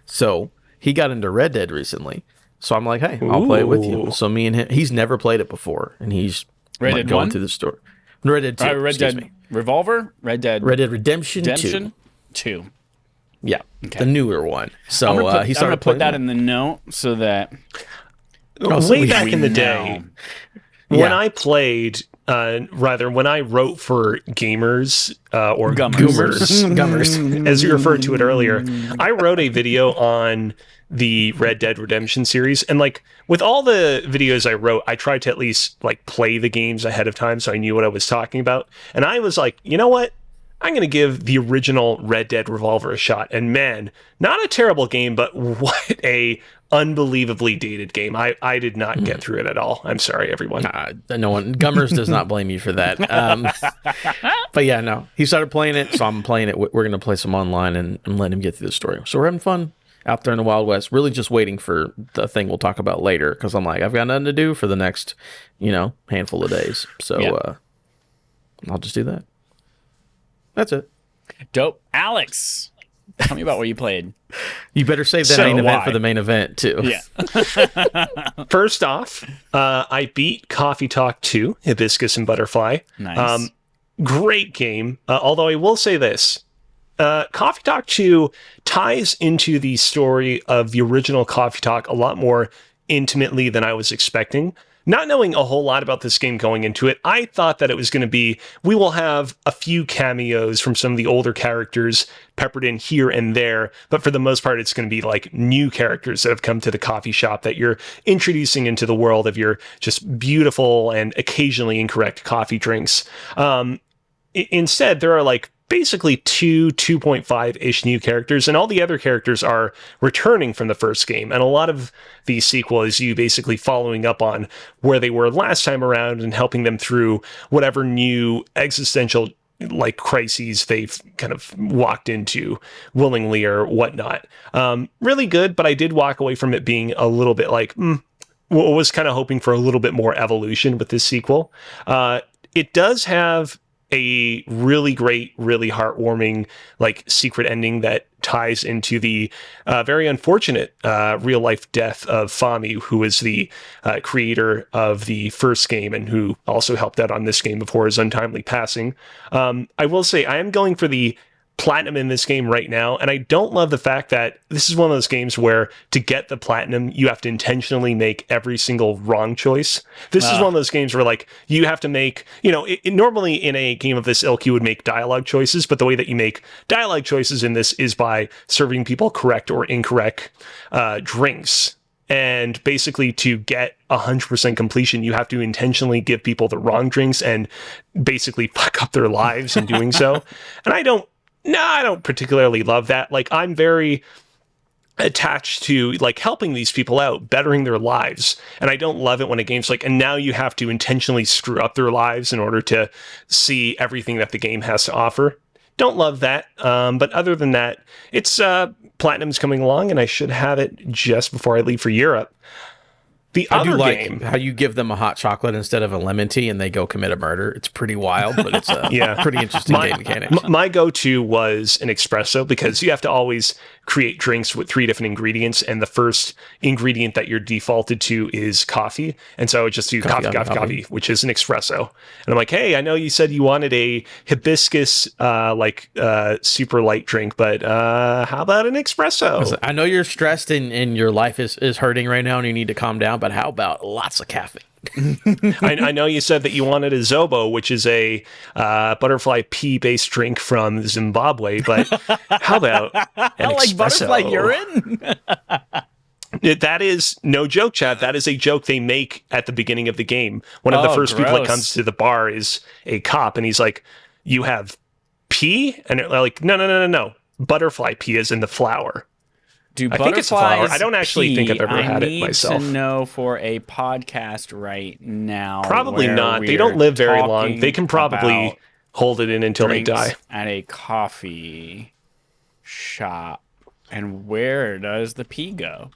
So he got into Red Dead recently. So I'm like, hey, I'll play it with you. So me and him, he's never played it before, and he's going through the story. Red Dead 2. Red Dead Revolver? Red Dead Redemption 2. Yeah, the newer one. So I'm he started I'm gonna put that playing in the note so that way back in the day, when I played, when I wrote for gamers or Gummers, as you referred to it earlier, I wrote a video on the Red Dead Redemption series, and like with all the videos I wrote, I tried to at least like play the games ahead of time so I knew what I was talking about. And I was like, you know what? I'm going to give the original Red Dead Revolver a shot. And man, not a terrible game, but what a unbelievably dated game. I did not get through it at all. I'm sorry, everyone. No one, Gummers does not blame you for that. But yeah, no, he started playing it, so I'm playing it. We're going to play some online and let him get through the story. So we're having fun out there in the Wild West, really just waiting for the thing we'll talk about later, because I'm like, I've got nothing to do for the next, handful of days. So I'll just do that. That's it. Dope. Alex, tell me about what you played. You better save that main event for the main event, too. Yeah. First off, I beat Coffee Talk 2, Hibiscus and Butterfly. Nice. Great game. Although I will say this. Coffee Talk 2 ties into the story of the original Coffee Talk a lot more intimately than I was expecting. Not knowing a whole lot about this game going into it, I thought that it was going to be, we will have a few cameos from some of the older characters peppered in here and there, but for the most part, it's going to be like new characters that have come to the coffee shop that you're introducing into the world of your just beautiful and occasionally incorrect coffee drinks. Instead, there are like basically 2.5-ish new characters, and all the other characters are returning from the first game. And a lot of the sequel is you basically following up on where they were last time around and helping them through whatever new existential like crises they've kind of walked into willingly or whatnot. Really good, but I did walk away from it being a little bit like, was kind of hoping for a little bit more evolution with this sequel. It does have a really great, really heartwarming, like secret ending that ties into the very unfortunate real life death of Fami, who is the creator of the first game and who also helped out on this game before his untimely passing. I will say I am going for the platinum in this game right now, and I don't love the fact that this is one of those games where to get the platinum you have to intentionally make every single wrong choice. This is one of those games where like you have to make, normally in a game of this ilk you would make dialogue choices, but the way that you make dialogue choices in this is by serving people correct or incorrect drinks. And basically to get 100% completion, you have to intentionally give people the wrong drinks and basically fuck up their lives in doing so. And I don't particularly love that. Like, I'm very attached to like helping these people out, bettering their lives. And I don't love it when a game's like, and now you have to intentionally screw up their lives in order to see everything that the game has to offer. Don't love that. But other than that, it's Platinum's coming along and I should have it just before I leave for Europe. I do like how you give them a hot chocolate instead of a lemon tea and they go commit a murder. It's pretty wild, but it's a pretty interesting game mechanic. My go-to was an espresso because you have to always create drinks with 3 different ingredients, and the first ingredient that you're defaulted to is coffee. And so I would just do coffee, which is an espresso. And I'm like, hey, I know you said you wanted a hibiscus super light drink, but how about an espresso? I know you're stressed and your life is hurting right now and you need to calm down, but how about lots of caffeine? I know you said that you wanted a Zobo, which is a butterfly pea-based drink from Zimbabwe, but how about an espresso? Butterfly urine? That is no joke, Chad. That is a joke they make at the beginning of the game. One of the first people that comes to the bar is a cop, and he's like, "You have pea?" And they're like, No. Butterfly pea is in the flower. Do I think it's a flower. I don't actually think I've ever I had it myself. need to know for a podcast right now. Probably not. They don't live very long. They can probably hold it in until they die. At a coffee shop. And where does the pee go?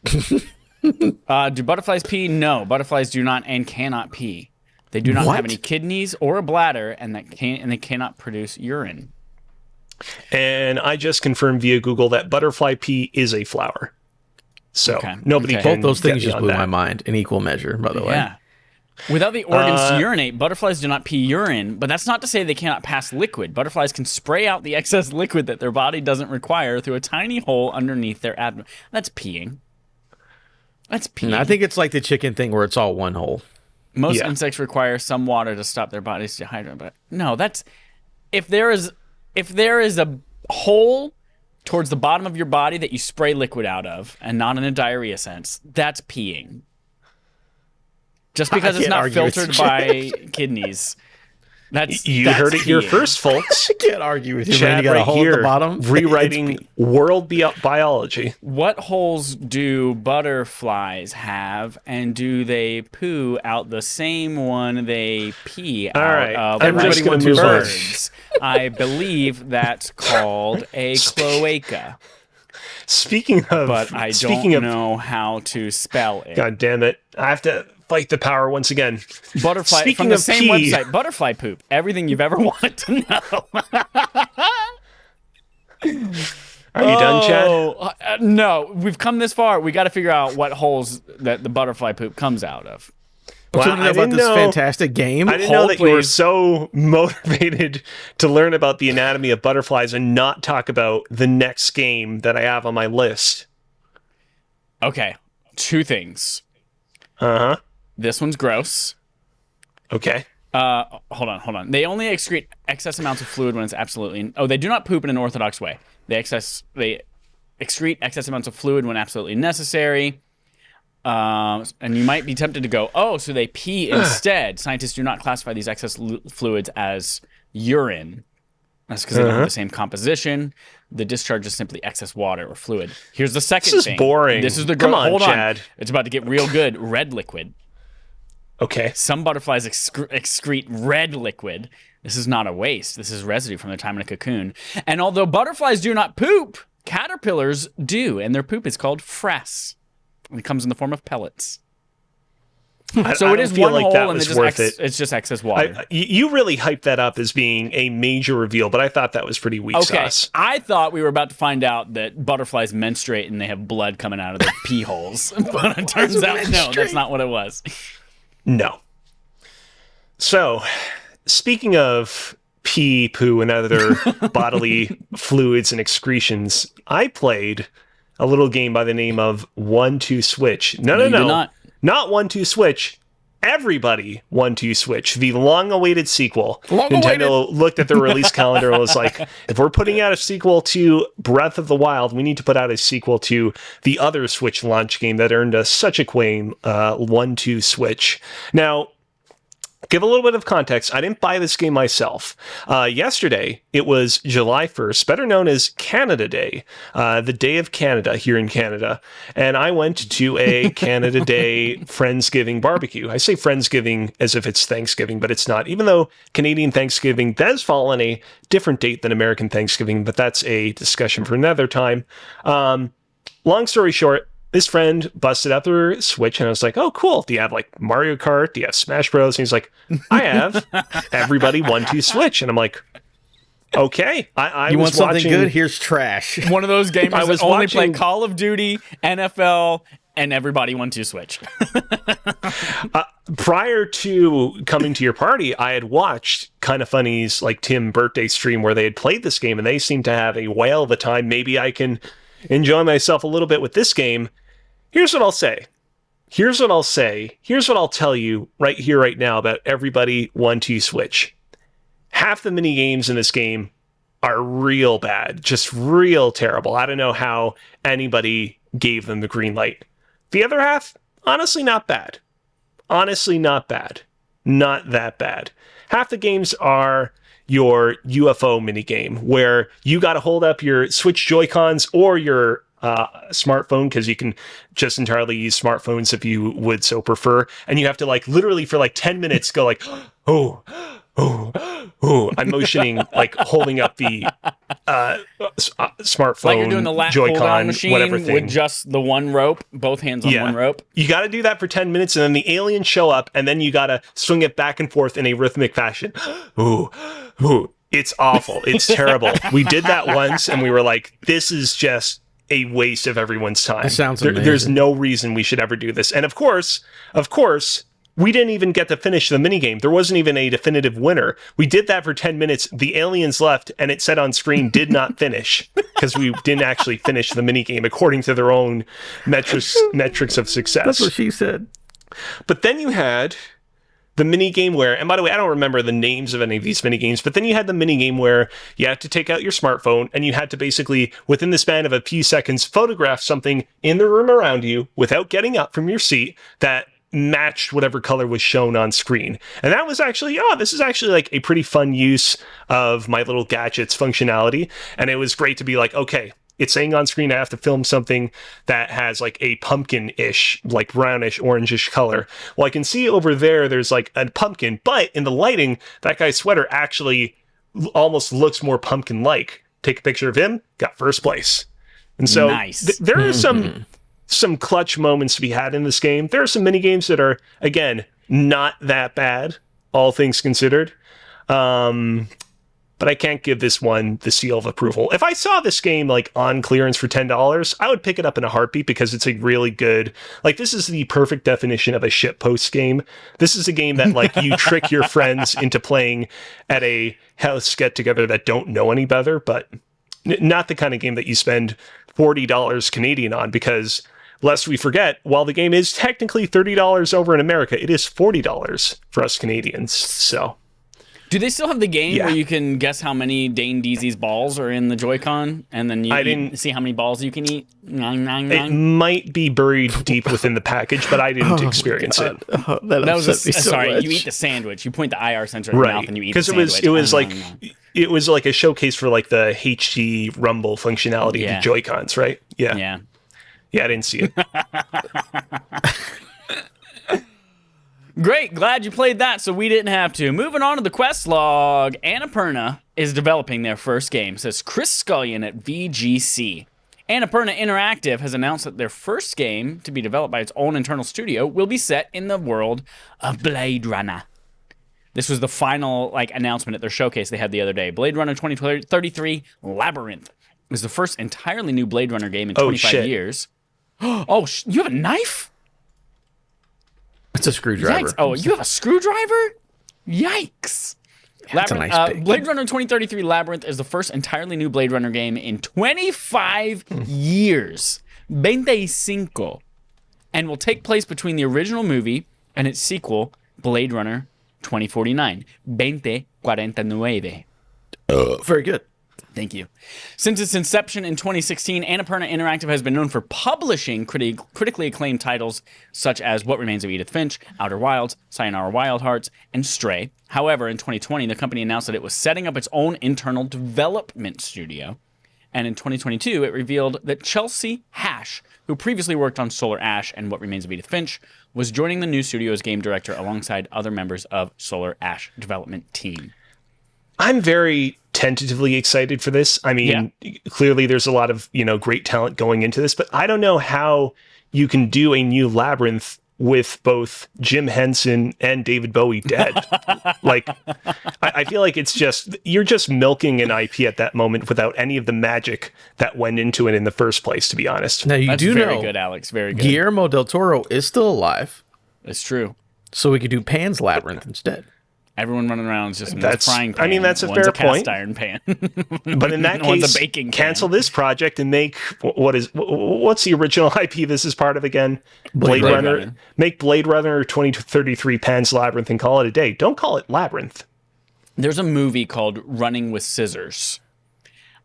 Do butterflies pee? No, butterflies do not and cannot pee. They do not have any kidneys or a bladder, and they cannot produce urine. And I just confirmed via Google that butterfly pea is a flower. So nobody can both those things get just blew that. my mind in equal measure, by the way. Yeah. Without the organs to urinate, butterflies do not pee urine, but that's not to say they cannot pass liquid. Butterflies can spray out the excess liquid that their body doesn't require through a tiny hole underneath their abdomen. That's peeing. That's peeing. I think it's like the chicken thing where it's all one hole. Most insects require some water to stop their bodies dehydrating, but no, that's if there is a hole towards the bottom of your body that you spray liquid out of, and not in a diarrhea sense, that's peeing. Just because it's not filtered by kidneys. That's heard it here first, folks. I can't argue with you, Chad, man. You got a right hole here, at the bottom. rewriting world biology. What holes do butterflies have, and do they poo out the same one they pee out of? Everybody like wants birds. I believe that's called a cloaca. Speaking of, but I don't know how to spell it. God damn it! I have to fight the power once again. Butterfly Speaking from the of same pee. website. Butterfly poop. Everything you've ever wanted to know. Are you done, Chad? No, we've come this far. We got to figure out what holes that the butterfly poop comes out of. Well, I didn't know about this fantastic game. I didn't know that you were so motivated to learn about the anatomy of butterflies and not talk about the next game that I have on my list. Okay, 2 things. Uh-huh. This one's gross. Okay. Hold on. They only excrete excess amounts of fluid when it's absolutely... Oh, they do not poop in an orthodox way. They excrete excess amounts of fluid when absolutely necessary. And you might be tempted to go, oh, so they pee instead. Scientists do not classify these excess fluids as urine. That's because they don't have the same composition. The discharge is simply excess water or fluid. Here's the second thing. This is boring. This is the Come on, hold Chad. on. It's about to get real good. Red liquid. Okay. Some butterflies excrete red liquid. This is not a waste. This is residue from their time in a cocoon. And although butterflies do not poop, caterpillars do, and their poop is called frass. It comes in the form of pellets. So it is one hole, and it's just excess water. You really hyped that up as being a major reveal, but I thought that was pretty weak sauce. I thought we were about to find out that butterflies menstruate and they have blood coming out of their pee holes, but it turns out no, that's not what it was. No. So, speaking of pee, poo, and other bodily fluids and excretions, I played a little game by the name of 1-2 Switch. No. Not 1-2 Switch. Everybody 1-2 Switch, the long-awaited sequel. Nintendo looked at their release calendar and was like, if we're putting out a sequel to Breath of the Wild, we need to put out a sequel to the other Switch launch game that earned us such acclaim, 1-2 Switch. Now, give a little bit of context. I didn't buy this game myself. Yesterday, it was July 1st, better known as Canada Day, the Day of Canada here in Canada. And I went to a Canada Day Friendsgiving barbecue. I say Friendsgiving as if it's Thanksgiving, but it's not. Even though Canadian Thanksgiving does fall on a different date than American Thanksgiving, but that's a discussion for another time. Long story short, this friend busted out their Switch, and I was like, oh, cool. Do you have, like, Mario Kart? Do you have Smash Bros? And he's like, I have. Everybody 1-2 Switch. And I'm like, okay. You want something good? Here's trash. One of those gamers that only play Call of Duty, NFL, and everybody 1-2 Switch. Prior to coming to your party, I had watched Kinda Funny's, like, Tim birthday stream where they had played this game, and they seemed to have a whale of a time. Maybe I can enjoy myself a little bit with this game. Here's what I'll say. Here's what I'll tell you right here, right now about everybody 1-2 Switch. Half the mini games in this game are real bad, just real terrible. I don't know how anybody gave them the green light. The other half, honestly, not bad. Honestly, not bad. Not that bad. Half the games are your UFO minigame, where you got to hold up your Switch Joy-Cons or your smartphone, because you can just entirely use smartphones if you would so prefer, and you have to, like, literally for like 10 minutes go like, oh, I'm motioning, like, holding up the smartphone, like you're doing the lat Joy-Con, machine whatever thing, with just the one rope, both hands on one rope. You got to do that for 10 minutes, and then the aliens show up, and then you got to swing it back and forth in a rhythmic fashion. Ooh. It's awful. It's terrible. We did that once, and we were like, this is just a waste of everyone's time. That sounds amazing. There's no reason we should ever do this. And of course, we didn't even get to finish the minigame. There wasn't even a definitive winner. We did that for 10 minutes. The aliens left, and it said on screen, did not finish, because we didn't actually finish the minigame according to their own metrics of success. That's what she said. But then you had the mini game where, and by the way, I don't remember the names of any of these mini games, but then you had the mini game where you had to take out your smartphone and you had to basically, within the span of a few seconds, photograph something in the room around you without getting up from your seat that matched whatever color was shown on screen. And that was actually, this is actually like a pretty fun use of my little gadgets functionality. And it was great to be like, okay, it's saying on screen I have to film something that has like a pumpkin-ish, like brownish, orangish color. Well, I can see over there's like a pumpkin, but in the lighting, that guy's sweater actually almost looks more pumpkin-like. Take a picture of him, got first place. And so nice. There are some clutch moments to be had in this game. There are some mini games that are, again, not that bad, all things considered. But I can't give this one the seal of approval. If I saw this game like on clearance for $10, I would pick it up in a heartbeat, because it's a really good, like, this is the perfect definition of a shitpost game. This is a game that, like, you trick your friends into playing at a house get together that don't know any better, but not the kind of game that you spend $40 Canadian on, because lest we forget, while the game is technically $30 over in America, it is $40 for us Canadians. So do they still have the game where you can guess how many Dane Deasy's balls are in the Joy-Con, and then you see how many balls you can eat? It might be buried deep within the package, but I didn't experience it. That was sorry, you eat the sandwich. You point the IR sensor in your mouth and you eat the sandwich. Because it was like, it was like a showcase for like the HD rumble functionality of Yeah. the Joy-Cons, right? Yeah. Yeah. Yeah, I didn't see it. Great, glad you played that so we didn't have to. Moving on to the quest log, Annapurna is developing their first game, says Chris Scullion at VGC. Annapurna Interactive has announced that their first game, to be developed by its own internal studio, will be set in the world of Blade Runner. This was the final announcement at their showcase they had the other day. Blade Runner 2033 Labyrinth is the first entirely new Blade Runner game in 25 shit. years. Oh, you have a knife? It's a screwdriver. Yikes. Oh, you have a screwdriver? Yikes. That's a nice pick. Blade Runner 2033 Labyrinth is the first entirely new Blade Runner game in 25 years. 25. And will take place between the original movie and its sequel, Blade Runner 2049. 2049. Very good. Thank you. Since its inception in 2016, Annapurna Interactive has been known for publishing critically acclaimed titles such as What Remains of Edith Finch, Outer Wilds, Sayonara Wild Hearts, and Stray. However, in 2020, the company announced that it was setting up its own internal development studio. And in 2022, it revealed that Chelsea Hash, who previously worked on Solar Ash and What Remains of Edith Finch, was joining the new studio as game director alongside other members of Solar Ash development team. I'm very tentatively excited for this. I mean, clearly there's a lot of, great talent going into this, but I don't know how you can do a new Labyrinth with both Jim Henson and David Bowie dead. I feel like you're just milking an IP at that moment without any of the magic that went into it in the first place, to be honest. Now, That's very good, Alex. Very good. Guillermo del Toro is still alive, It's true. so we could do Pan's Labyrinth instead. Everyone running around is just one's frying pan. I mean, that's a one's fair a cast point. iron pan. But in that One's case, a baking pan. cancel this project and make what's the original IP this is part of again? Blade Runner. Make Blade Runner 2033 Pan's Labyrinth and call it a day. Don't call it Labyrinth. There's a movie called Running with Scissors.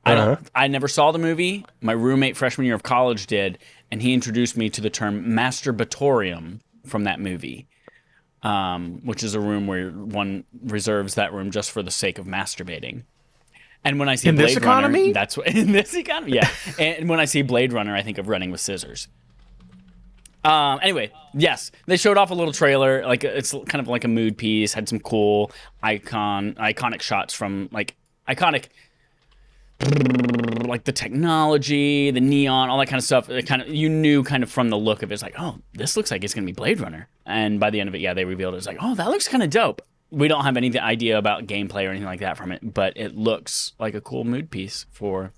I never saw the movie. My roommate freshman year of college did, and he introduced me to the term masturbatorium from that movie. Which is a room where one reserves that room just for the sake of masturbating. And when I see In Blade this economy? Runner, that's what in this economy, yeah. And when I see Blade Runner, I think of Running with Scissors. Anyway, yes, they showed off a little trailer. It's kind of like a mood piece. Had some cool iconic shots from iconic. Like the technology, the neon, all that kind of stuff. You knew from the look of it. It's like, oh, this looks like it's gonna be Blade Runner. And by the end of it, they revealed it. It's like, oh, that looks kind of dope. We don't have any idea about gameplay or anything like that from it, but it looks like a cool mood piece for.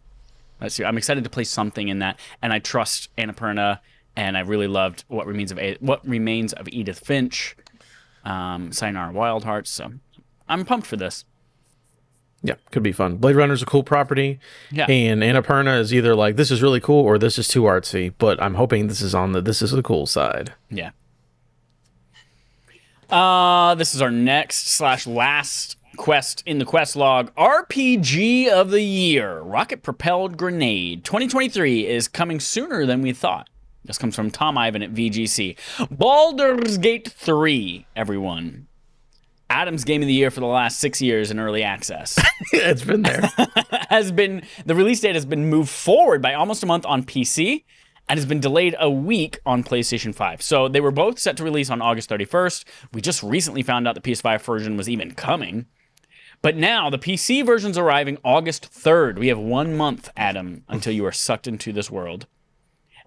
Let's see. I'm excited to play something in that, and I trust Annapurna, and I really loved What Remains of Edith Finch, Sayonara Wild Hearts. So I'm pumped for this. Yeah, could be fun. Blade Runner's a cool property. Yeah. And Annapurna is either like, this is really cool or this is too artsy. But I'm hoping this is this is the cool side. Yeah. This is our next / last quest in the quest log. RPG of the Year. Rocket Propelled Grenade. 2023 is coming sooner than we thought. This comes from Tom Ivan at VGC. Baldur's Gate 3, everyone. Adam's Game of the Year for the last 6 years in early access. It's been there. The release date has been moved forward by almost a month on PC and has been delayed a week on PlayStation 5. So they were both set to release on August 31st. We just recently found out the PS5 version was even coming. But now the PC version's arriving August 3rd. We have 1 month, Adam, until you are sucked into this world.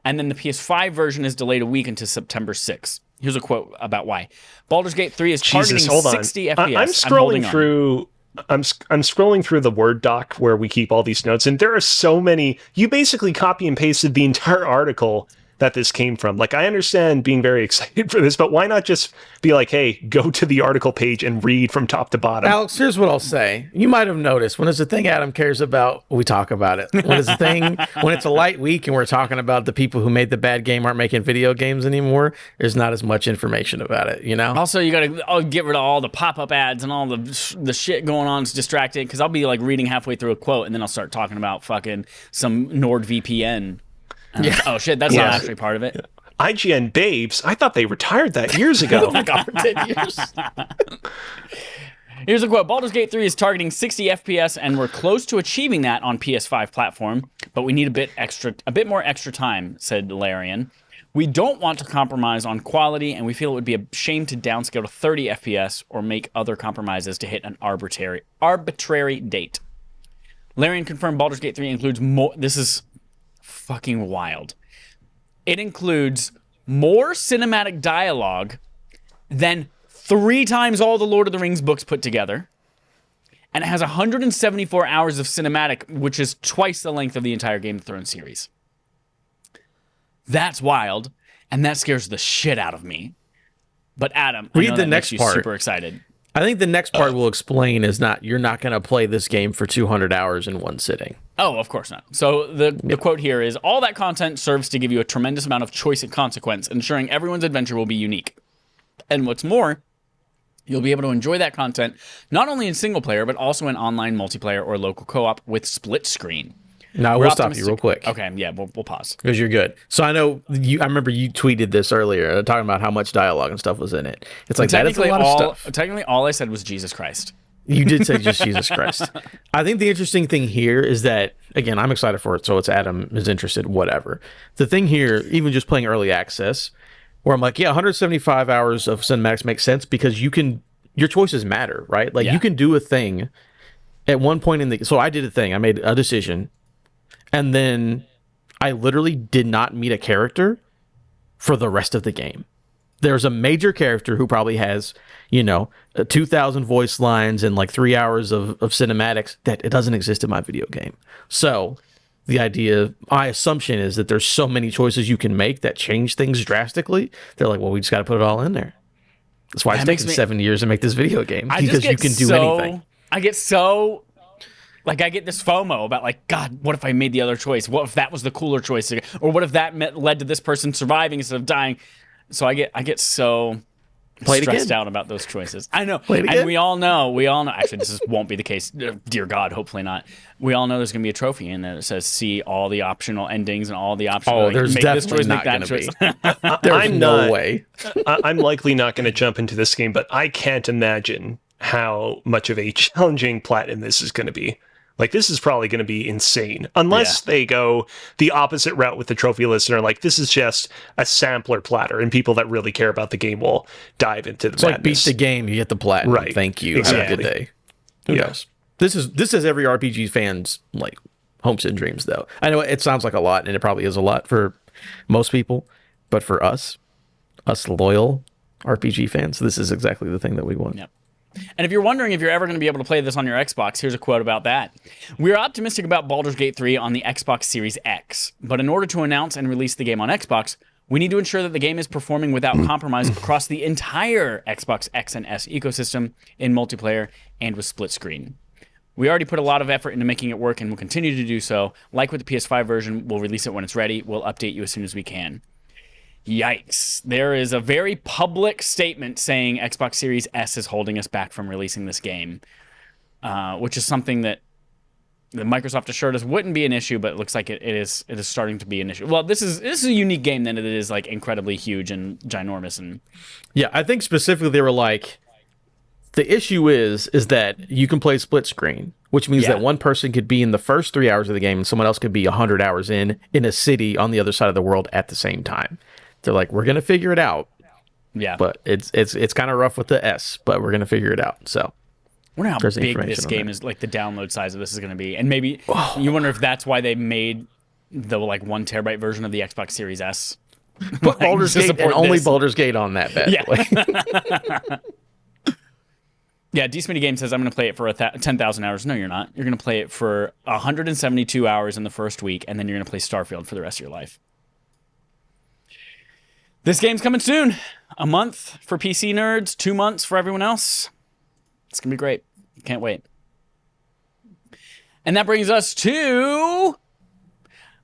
And then the PS5 version is delayed a week until September 6th. Here's a quote about why. Baldur's Gate 3 is targeting 60 FPS. I'm scrolling through. I'm scrolling through the Word doc where we keep all these notes, and there are so many. You basically copy and pasted the entire article that this came from. I understand being very excited for this, but why not just be like, hey, go to the article page and read from top to bottom? Alex, here's what I'll say. You might have noticed when it's a thing Adam cares about, we talk about it. When it's a thing, when it's a light week and we're talking about the people who made the bad game aren't making video games anymore, there's not as much information about it, Also, you got to get rid of all the pop-up ads and all the shit going on. It's distracting because I'll be reading halfway through a quote and then I'll start talking about fucking some NordVPN. Oh shit, that's not actually part of it. IGN babes, I thought they retired that years ago. for 10 years. Here's a quote. Baldur's Gate 3 is targeting 60 FPS, and we're close to achieving that on PS5 platform, but we need a bit more extra time, said Larian. We don't want to compromise on quality, and we feel it would be a shame to downscale to 30 FPS or make other compromises to hit an arbitrary date. Larian confirmed Baldur's Gate 3 includes more. This is fucking wild. It includes more cinematic dialogue than 3 times all the Lord of the Rings books put together. And it has 174 hours of cinematic, which is twice the length of the entire Game of Thrones series. That's wild, and that scares the shit out of me. But Adam, I know the that next makes you part. super excited. I think the next part we'll explain is you're not going to play this game for 200 hours in one sitting. Oh, of course not. So the quote here is, all that content serves to give you a tremendous amount of choice and consequence, ensuring everyone's adventure will be unique. And what's more, you'll be able to enjoy that content not only in single player, but also in online multiplayer or local co-op with split screen. Now, we'll stop you real quick. Okay, yeah, we'll pause. Because you're good. So I know I remember you tweeted this earlier, talking about how much dialogue and stuff was in it. It's like that is a lot of stuff. Technically, all I said was Jesus Christ. You did say just Jesus Christ. I think the interesting thing here is that, again, I'm excited for it, so it's Adam is interested, whatever. The thing here, even just playing early access, where I'm like, yeah, 175 hours of cinematics makes sense because your choices matter, right? Like you can do a thing at one point so I did a thing, I made a decision, and then I literally did not meet a character for the rest of the game. There's a major character who probably has, 2,000 voice lines and like 3 hours of cinematics that it doesn't exist in my video game. So my assumption is that there's so many choices you can make that change things drastically. They're like, well, we just got to put it all in there. That's why it's taken 7 years to make this video game, because you can do anything. I get this FOMO about like, God, what if I made the other choice? What if that was the cooler choice? Or what if that led to this person surviving instead of dying? So I get so stressed out about those choices. I know. And we all know, actually this won't be the case. Dear God, hopefully not. We all know there's going to be a trophy in there that says, see all the optional endings and all the options. Oh, there's definitely not going to be. There's no way. I'm likely not going to jump into this game, but I can't imagine how much of a challenging platinum this is going to be. Like, this is probably going to be insane. Unless they go the opposite route with the trophy listener. Like, this is just a sampler platter, and people that really care about the game will dive into the madness. Like, beat the game, you get the platinum. Right. Thank you. Exactly. Have a good day. Who knows? This is every RPG fan's, like, hopes and dreams, though. I know it sounds like a lot, and it probably is a lot for most people. But for us loyal RPG fans, this is exactly the thing that we want. Yep. And if you're wondering if you're ever going to be able to play this on your Xbox, here's a quote about that. We're optimistic about Baldur's Gate 3 on the Xbox Series X, but in order to announce and release the game on Xbox, we need to ensure that the game is performing without compromise across the entire Xbox X and S ecosystem in multiplayer and with split screen. We already put a lot of effort into making it work and will continue to do so. Like with the PS5 version, we'll release it when it's ready. We'll update you as soon as we can. Yikes. There is a very public statement saying Xbox Series S is holding us back from releasing this game, which is something that Microsoft assured us wouldn't be an issue, but it looks like it is starting to be an issue. Well, this is a unique game then. It is like incredibly huge and ginormous. And yeah, I think specifically they were like, the issue is that you can play split screen, which means that one person could be in the first 3 hours of the game and someone else could be 100 hours in a city on the other side of the world at the same time. They're like, we're gonna figure it out. Yeah, but it's kind of rough with the S, but we're gonna figure it out. So, I wonder how big this game is. Like the download size of this is gonna be, and maybe you wonder if that's why they made the like 1 terabyte version of the Xbox Series S. But Baldur's Gate and only Baldur's Gate on that bad boy. Yeah, D. Smitty Game says I'm going to play it for 10,000 hours. No, you're not. You're going to play it for 172 hours in the first week, and then you're going to play Starfield for the rest of your life. This game's coming soon. A month for PC nerds, 2 months for everyone else. It's going to be great. Can't wait. And that brings us to...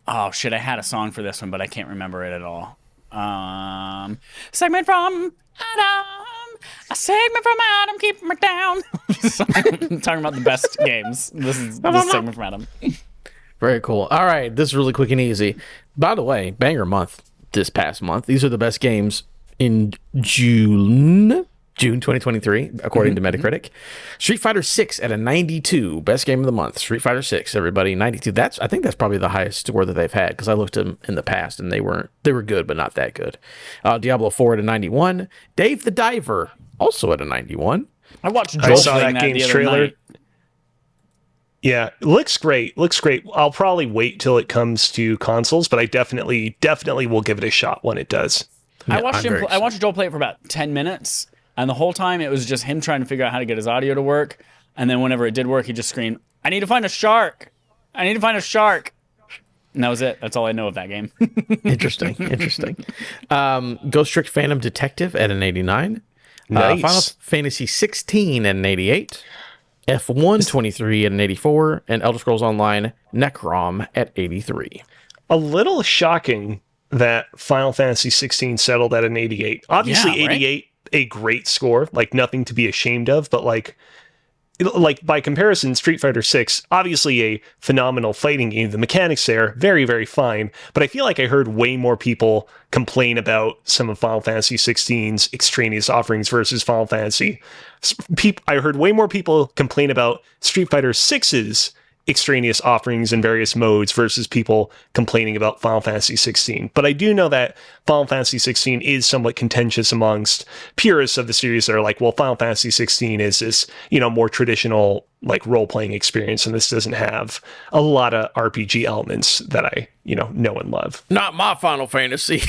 Oh, shit, I had a song for this one, but I can't remember it at all. Segment from Adam. A segment from Adam, keep me down. I'm talking about the best games. This is the segment from Adam. Very cool. All right, this is really quick and easy. By the way, banger month this past month. These are the best games in June. June 2023, according to Metacritic. Street Fighter 6 at a 92, best game of the month. Street Fighter 6, everybody, 92. I think that's probably the highest score that they've had, because I looked at them in the past and they were good, but not that good. Diablo 4 at a 91. Dave the Diver also at a 91. I saw that game's trailer. Night. Yeah, it looks great. I'll probably wait till it comes to consoles, but I definitely will give it a shot when it does. Yeah, I watched Joel play it for about 10 minutes. And the whole time, it was just him trying to figure out how to get his audio to work. And then whenever it did work, he just screamed, "I need to find a shark! I need to find a shark!" And that was it. That's all I know of that game. Interesting. Ghost Trick Phantom Detective at an 89. Nice. Final Fantasy 16 at an 88. F1 23 at an 84. And Elder Scrolls Online Necrom at 83. A little shocking that Final Fantasy 16 settled at an 88. Obviously, Yeah, right? 88, a great score, like nothing to be ashamed of, but like by comparison, Street Fighter 6, obviously a phenomenal fighting game. The mechanics there, very, very fine, but I feel like I heard way more people complain about some of Final Fantasy 16's extraneous offerings versus Final Fantasy. I heard way more people complain about Street Fighter 6's extraneous offerings in various modes versus people complaining about Final Fantasy 16. But I do know that Final Fantasy 16 is somewhat contentious amongst purists of the series that are like, well, Final Fantasy 16 is this, more traditional like role-playing experience, and this doesn't have a lot of RPG elements that I, know and love. Not my Final Fantasy.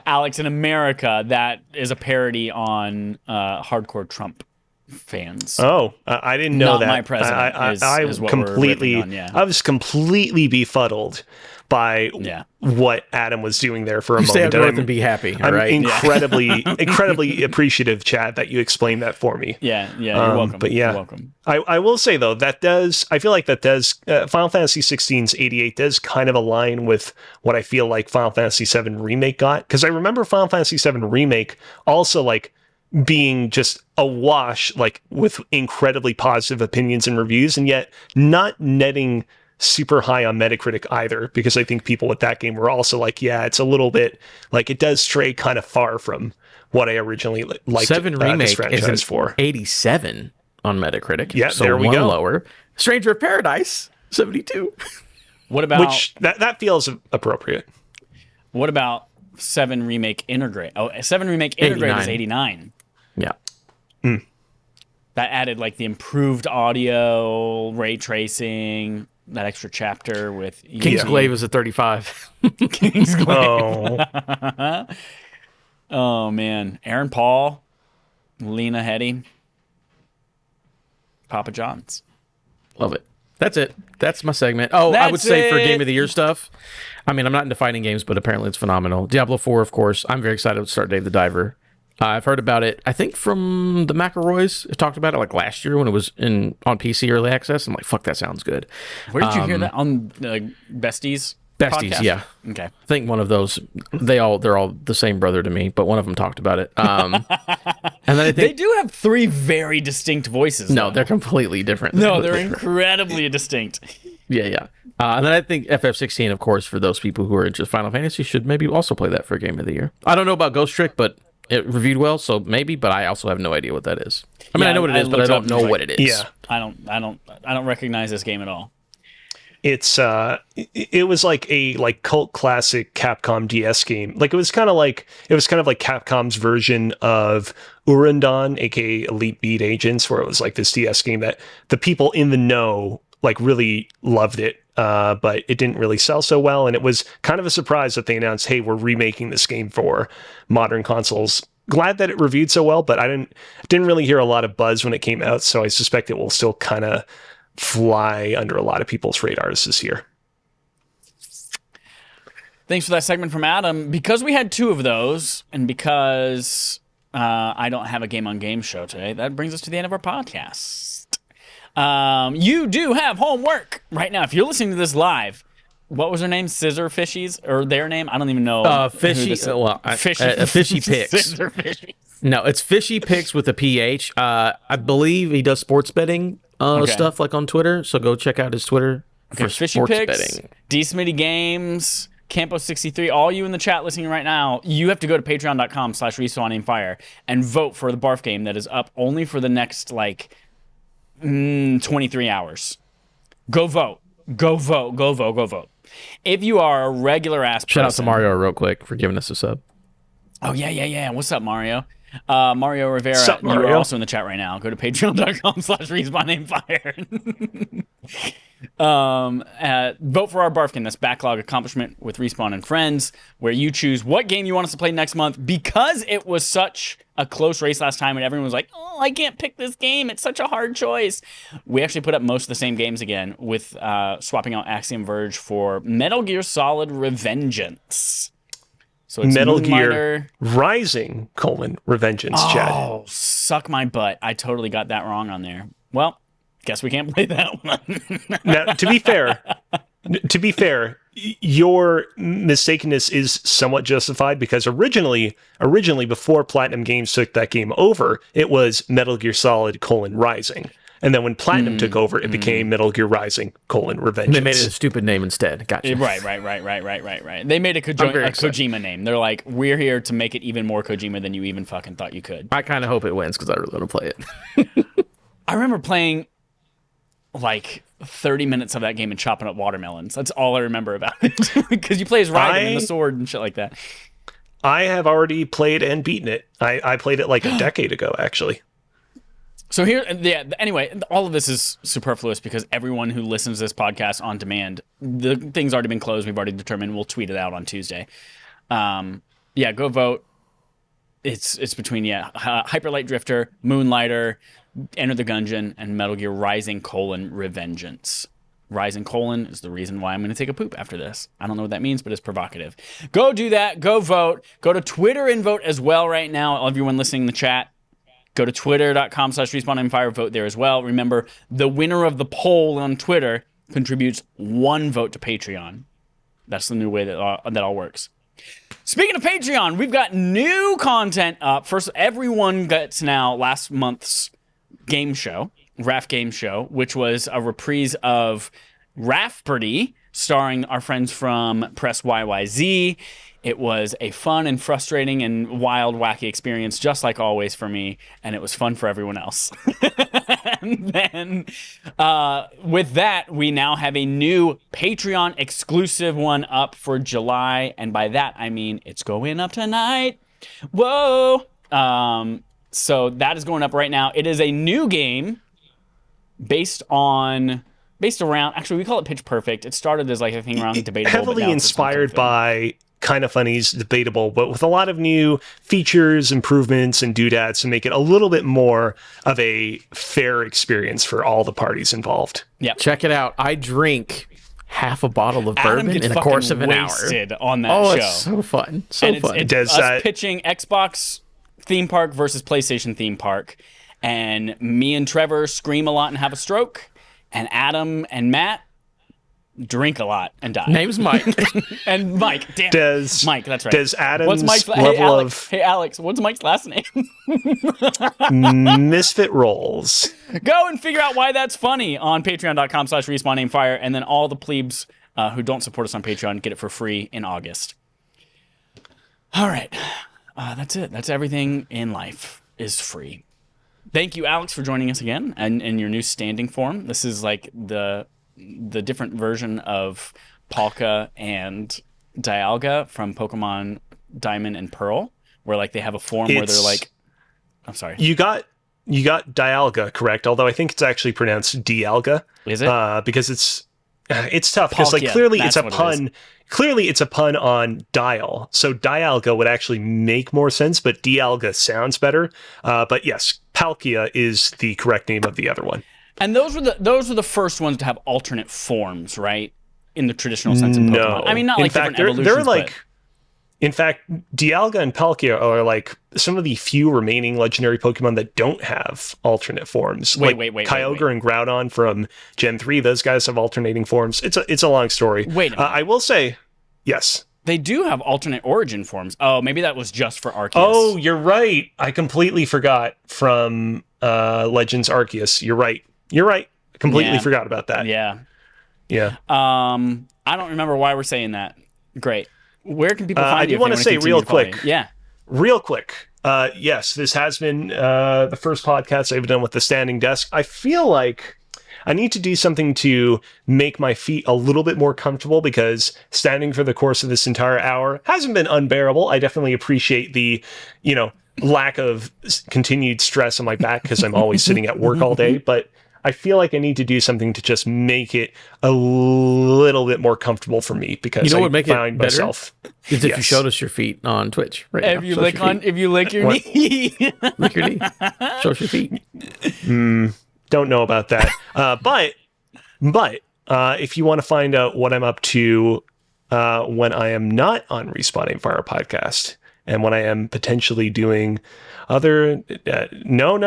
Alex, in America, that is a parody on Hardcore Trump fans. Oh, I didn't know Not that. My President is what completely, we're ripping on, yeah. I was completely befuddled by what Adam was doing there for a moment. Stay up north and be happy. I'm right? incredibly appreciative, Chad, that you explained that for me. Yeah, you're welcome. But yeah, you're welcome. I will say though, I feel like Final Fantasy 16's 88 does kind of align with what I feel like Final Fantasy 7 Remake got, because I remember Final Fantasy 7 Remake also like being just awash, like with incredibly positive opinions and reviews, and yet not netting super high on Metacritic either, because I think people with that game were also like, yeah, it's a little bit like it does stray kind of far from what I originally liked 7 this Remake franchise is for. 87 on Metacritic. Yeah, so there we one go. lower. Stranger of Paradise 72. What about Which that feels appropriate. What about 7 Remake Integrate? Oh, 7 Remake Integrate is 89. Yeah. That added like the improved audio, ray tracing, that extra chapter with Kingsglaive is a 35. Oh, Oh man, Aaron Paul, Lena Headey, Papa John's. Love it. That's it. That's my segment. Oh, I would say for Game of the Year stuff, I mean, I'm not into fighting games, but apparently it's phenomenal. Diablo 4, of course. I'm very excited to start Dave the Diver. I've heard about it, I think, from the McElroys. I talked about it like last year when it was on PC Early Access. I'm like, fuck, that sounds good. Where did you hear that? On Besties? Besties, podcast? yeah. Okay. I think one of those, they're all the same brother to me, but one of them talked about it. And then I They think, do have 3 very distinct voices. no, though. they're completely different. No, they're incredibly distinct. Yeah. And then I think FF16, of course, for those people who are into Final Fantasy, should maybe also play that for Game of the Year. I don't know about Ghost Trick, but it reviewed well, so maybe, but I also have no idea what that is. I mean, Yeah, I know what it is, but I looked don't up, know like, what it is. yeah. I don't recognize this game at all. It's it was like a cult classic Capcom DS game. Like it was kind of like Capcom's version of Urundon, aka Elite Beat Agents, where it was like this DS game that the people in the know like really loved it. But it didn't really sell so well, and it was kind of a surprise that they announced, "Hey, we're remaking this game for modern consoles." Glad that it reviewed so well, but I didn't really hear a lot of buzz when it came out, so I suspect it will still kind of fly under a lot of people's radars this year. Thanks for that segment from Adam. Because we had 2 of those, and because I don't have a Game on Game show today, that brings us to the end of our podcast. You do have homework right now. If you're listening to this live, what was her name? Scissor Fishies? Or their name? I don't even know. Fishy Picks. Scissor Fishies. No, it's Fishy Picks with a PH. I believe he does sports betting stuff like on Twitter, so go check out his Twitter for Fishy sports Picks, betting. D Smitty Games, Campo63, all you in the chat listening right now, you have to go to patreon.com/respawninfire and vote for the barf game that is up only for the next, 23 hours. Go vote. Go vote. Go vote. Go vote. If you are a regular ass person... Shout out to Mario real quick for giving us a sub. Oh, yeah. What's up, Mario? Mario Rivera, Sup, Mario? You are also in the chat right now. Go to patreon.com/respawninfire. Vote for our Barfkin. That's backlog accomplishment with Respawn and Friends, where you choose what game you want us to play next month. Because it was such a close race last time and everyone was like, oh, I can't pick this game. It's such a hard choice. We actually put up most of the same games again with swapping out Axiom Verge for Metal Gear Solid Revengeance. So it's Metal Moonlighter. Gear Rising, Revengeance, Chad. Oh, suck my butt. I totally got that wrong on there. Well, guess we can't play that one. Now, to be fair, your mistakenness is somewhat justified because originally before Platinum Games took that game over, it was Metal Gear Solid: Rising. And then when Platinum took over, it became Metal Gear Rising: Revengeance. They made it a stupid name instead. Gotcha. Right. They made a Kojima name. They're like, we're here to make it even more Kojima than you even fucking thought you could. I kind of hope it wins because I really want to play it. I remember playing 30 minutes of that game and chopping up watermelons. That's all I remember about it. Because you play as Raiden and the sword and shit like that. I have already played and beaten it. I played it like a decade ago, actually. So anyway, all of this is superfluous because everyone who listens to this podcast on demand, the thing's already been closed. We've already determined we'll tweet it out on Tuesday. Go vote. It's between, Hyper Light Drifter, Moonlighter, Enter the Gungeon, and Metal Gear Rising: Revengeance. Rising : is the reason why I'm going to take a poop after this. I don't know what that means, but it's provocative. Go do that. Go vote. Go to Twitter and vote as well right now. Everyone listening in the chat, go to twitter.com/respawninfire, vote there as well. Remember, the winner of the poll on Twitter contributes 1 vote to Patreon. That's the new way that all works. Speaking of Patreon, we've got new content up. First, everyone gets now last month's game show, RAF game show, which was a reprise of Rafparty, starring our friends from Press YYZ. It was a fun and frustrating and wild, wacky experience, just like always for me, and it was fun for everyone else. And then, with that, we now have a new Patreon exclusive one up for July, and by that I mean it's going up tonight. Whoa! So that is going up right now. It is a new game based around. Actually, we call it Pitch Perfect. It started as I think around Debatable, heavily inspired by Kind of Funny's Debatable, but with a lot of new features, improvements, and doodads to make it a little bit more of a fair experience for all the parties involved. Yeah, check it out. I drink half a bottle of bourbon in the course of an hour. On that show. It's so fun. It's us pitching Xbox theme park versus PlayStation theme park, and me and Trevor scream a lot and have a stroke, and Adam and Matt drink a lot and die. Name's Mike. And Mike, damn. Mike, that's right. Does Adam's level Hey, Alex, what's Mike's last name? Misfit Rolls. Go and figure out why that's funny on patreon.com/respawninfire, and then all the plebes who don't support us on Patreon get it for free in August. All right. That's it. That's everything in life is free. Thank you, Alex, for joining us again and in your new standing form. This is like the different version of Palka and Dialga from Pokemon Diamond and Pearl, where they have a form where they're I'm sorry. You got Dialga correct, although I think it's actually pronounced Dialga. Is it? Because it's tough because clearly it's a pun. Clearly it's a pun on dial. So Dialga would actually make more sense, but Dialga sounds better. But yes, Palkia is the correct name of the other one. And those were the first ones to have alternate forms, right? In the traditional sense of Pokemon. No. I mean, not in fact, different they're evolutions, in fact, Dialga and Palkia are some of the few remaining legendary Pokemon that don't have alternate forms. Wait. Kyogre and Groudon from Gen 3, those guys have alternating forms. It's a long story. Wait a minute. I will say, yes. They do have alternate origin forms. Oh, maybe that was just for Arceus. Oh, you're right. I completely forgot from Legends Arceus. You're right. I completely forgot about that. Yeah. Yeah. I don't remember why we're saying that. Great. Where can people find I you? do if want they to say continue real follow you? quick. Yeah. Real quick. Yes, this has been the first podcast I've done with the standing desk. I feel like I need to do something to make my feet a little bit more comfortable because standing for the course of this entire hour hasn't been unbearable. I definitely appreciate the, lack of continued stress on my back because I'm always sitting at work all day. But I feel like I need to do something to just make it a little bit more comfortable for me because what I would make it find better? myself. Is if you Yes. showed us your feet on Twitch right now. If you Show us lick your feet. your knee. Lick your knee. Show us your feet. Don't know about that. But if you want to find out what I'm up to when I am not on Respawning Fire podcast and when I am potentially doing other no,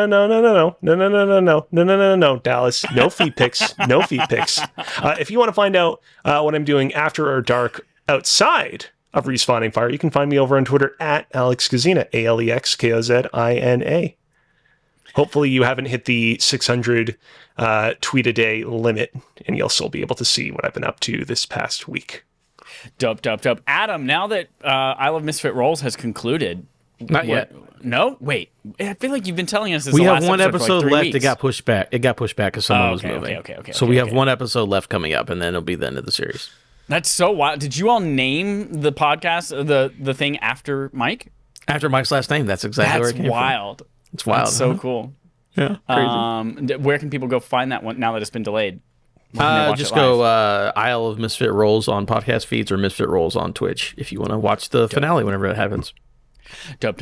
Dallas, no feet pics, no feet pics. If you want to find out what I'm doing after or dark outside of Respawning Fire, you can find me over on Twitter at Alex Kazina, AlexKozina. Hopefully you haven't hit the 600 tweet a day limit, and you'll still be able to see what I've been up to this past week. Dope. Adam, now that I Love Misfit Rolls has concluded. Not yet. No? Wait. I feel like you've been telling us this We the have last one episode episode for like 3 left. weeks. It got pushed back. It got pushed back because someone was okay, moving. okay, So okay, we have okay. one episode left coming up, and then it'll be the end of the series. That's so wild. Did you all name the podcast, the thing after Mike? After Mike's last name, that's exactly where That's it came wild. from. It's wild. That's so huh? cool. Yeah. Crazy. Where can people go find that one now that it's been delayed? Where can they watch Just it go live? Isle of Misfit Rolls on podcast feeds or Misfit Rolls on Twitch if you want to watch the finale whenever it happens. Dope.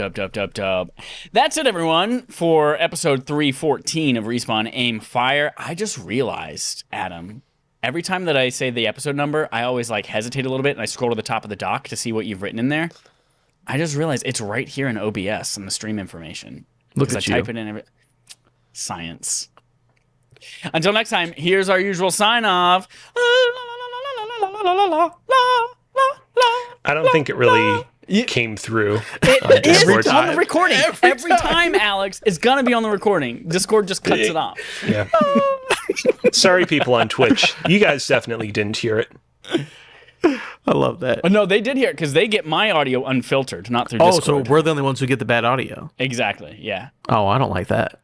That's it, everyone, for episode 314 of Respawn Aim Fire. I just realized, Adam, every time that I say the episode number, I always hesitate a little bit and I scroll to the top of the doc to see what you've written in there. I just realized it's right here in OBS in the stream information. Look Because at you. I type it in every science. Until next time, here's our usual sign off. I don't think it really came through. It is Discord. on the recording. Every time, Alex, it's gonna be on the recording. Discord just cuts it off. Yeah. Sorry, people on Twitch. You guys definitely didn't hear it. I love that. No, they did hear it because they get my audio unfiltered, not through Oh, Discord. so we're the only ones who get the bad audio. Exactly. Yeah. Oh, I don't like that.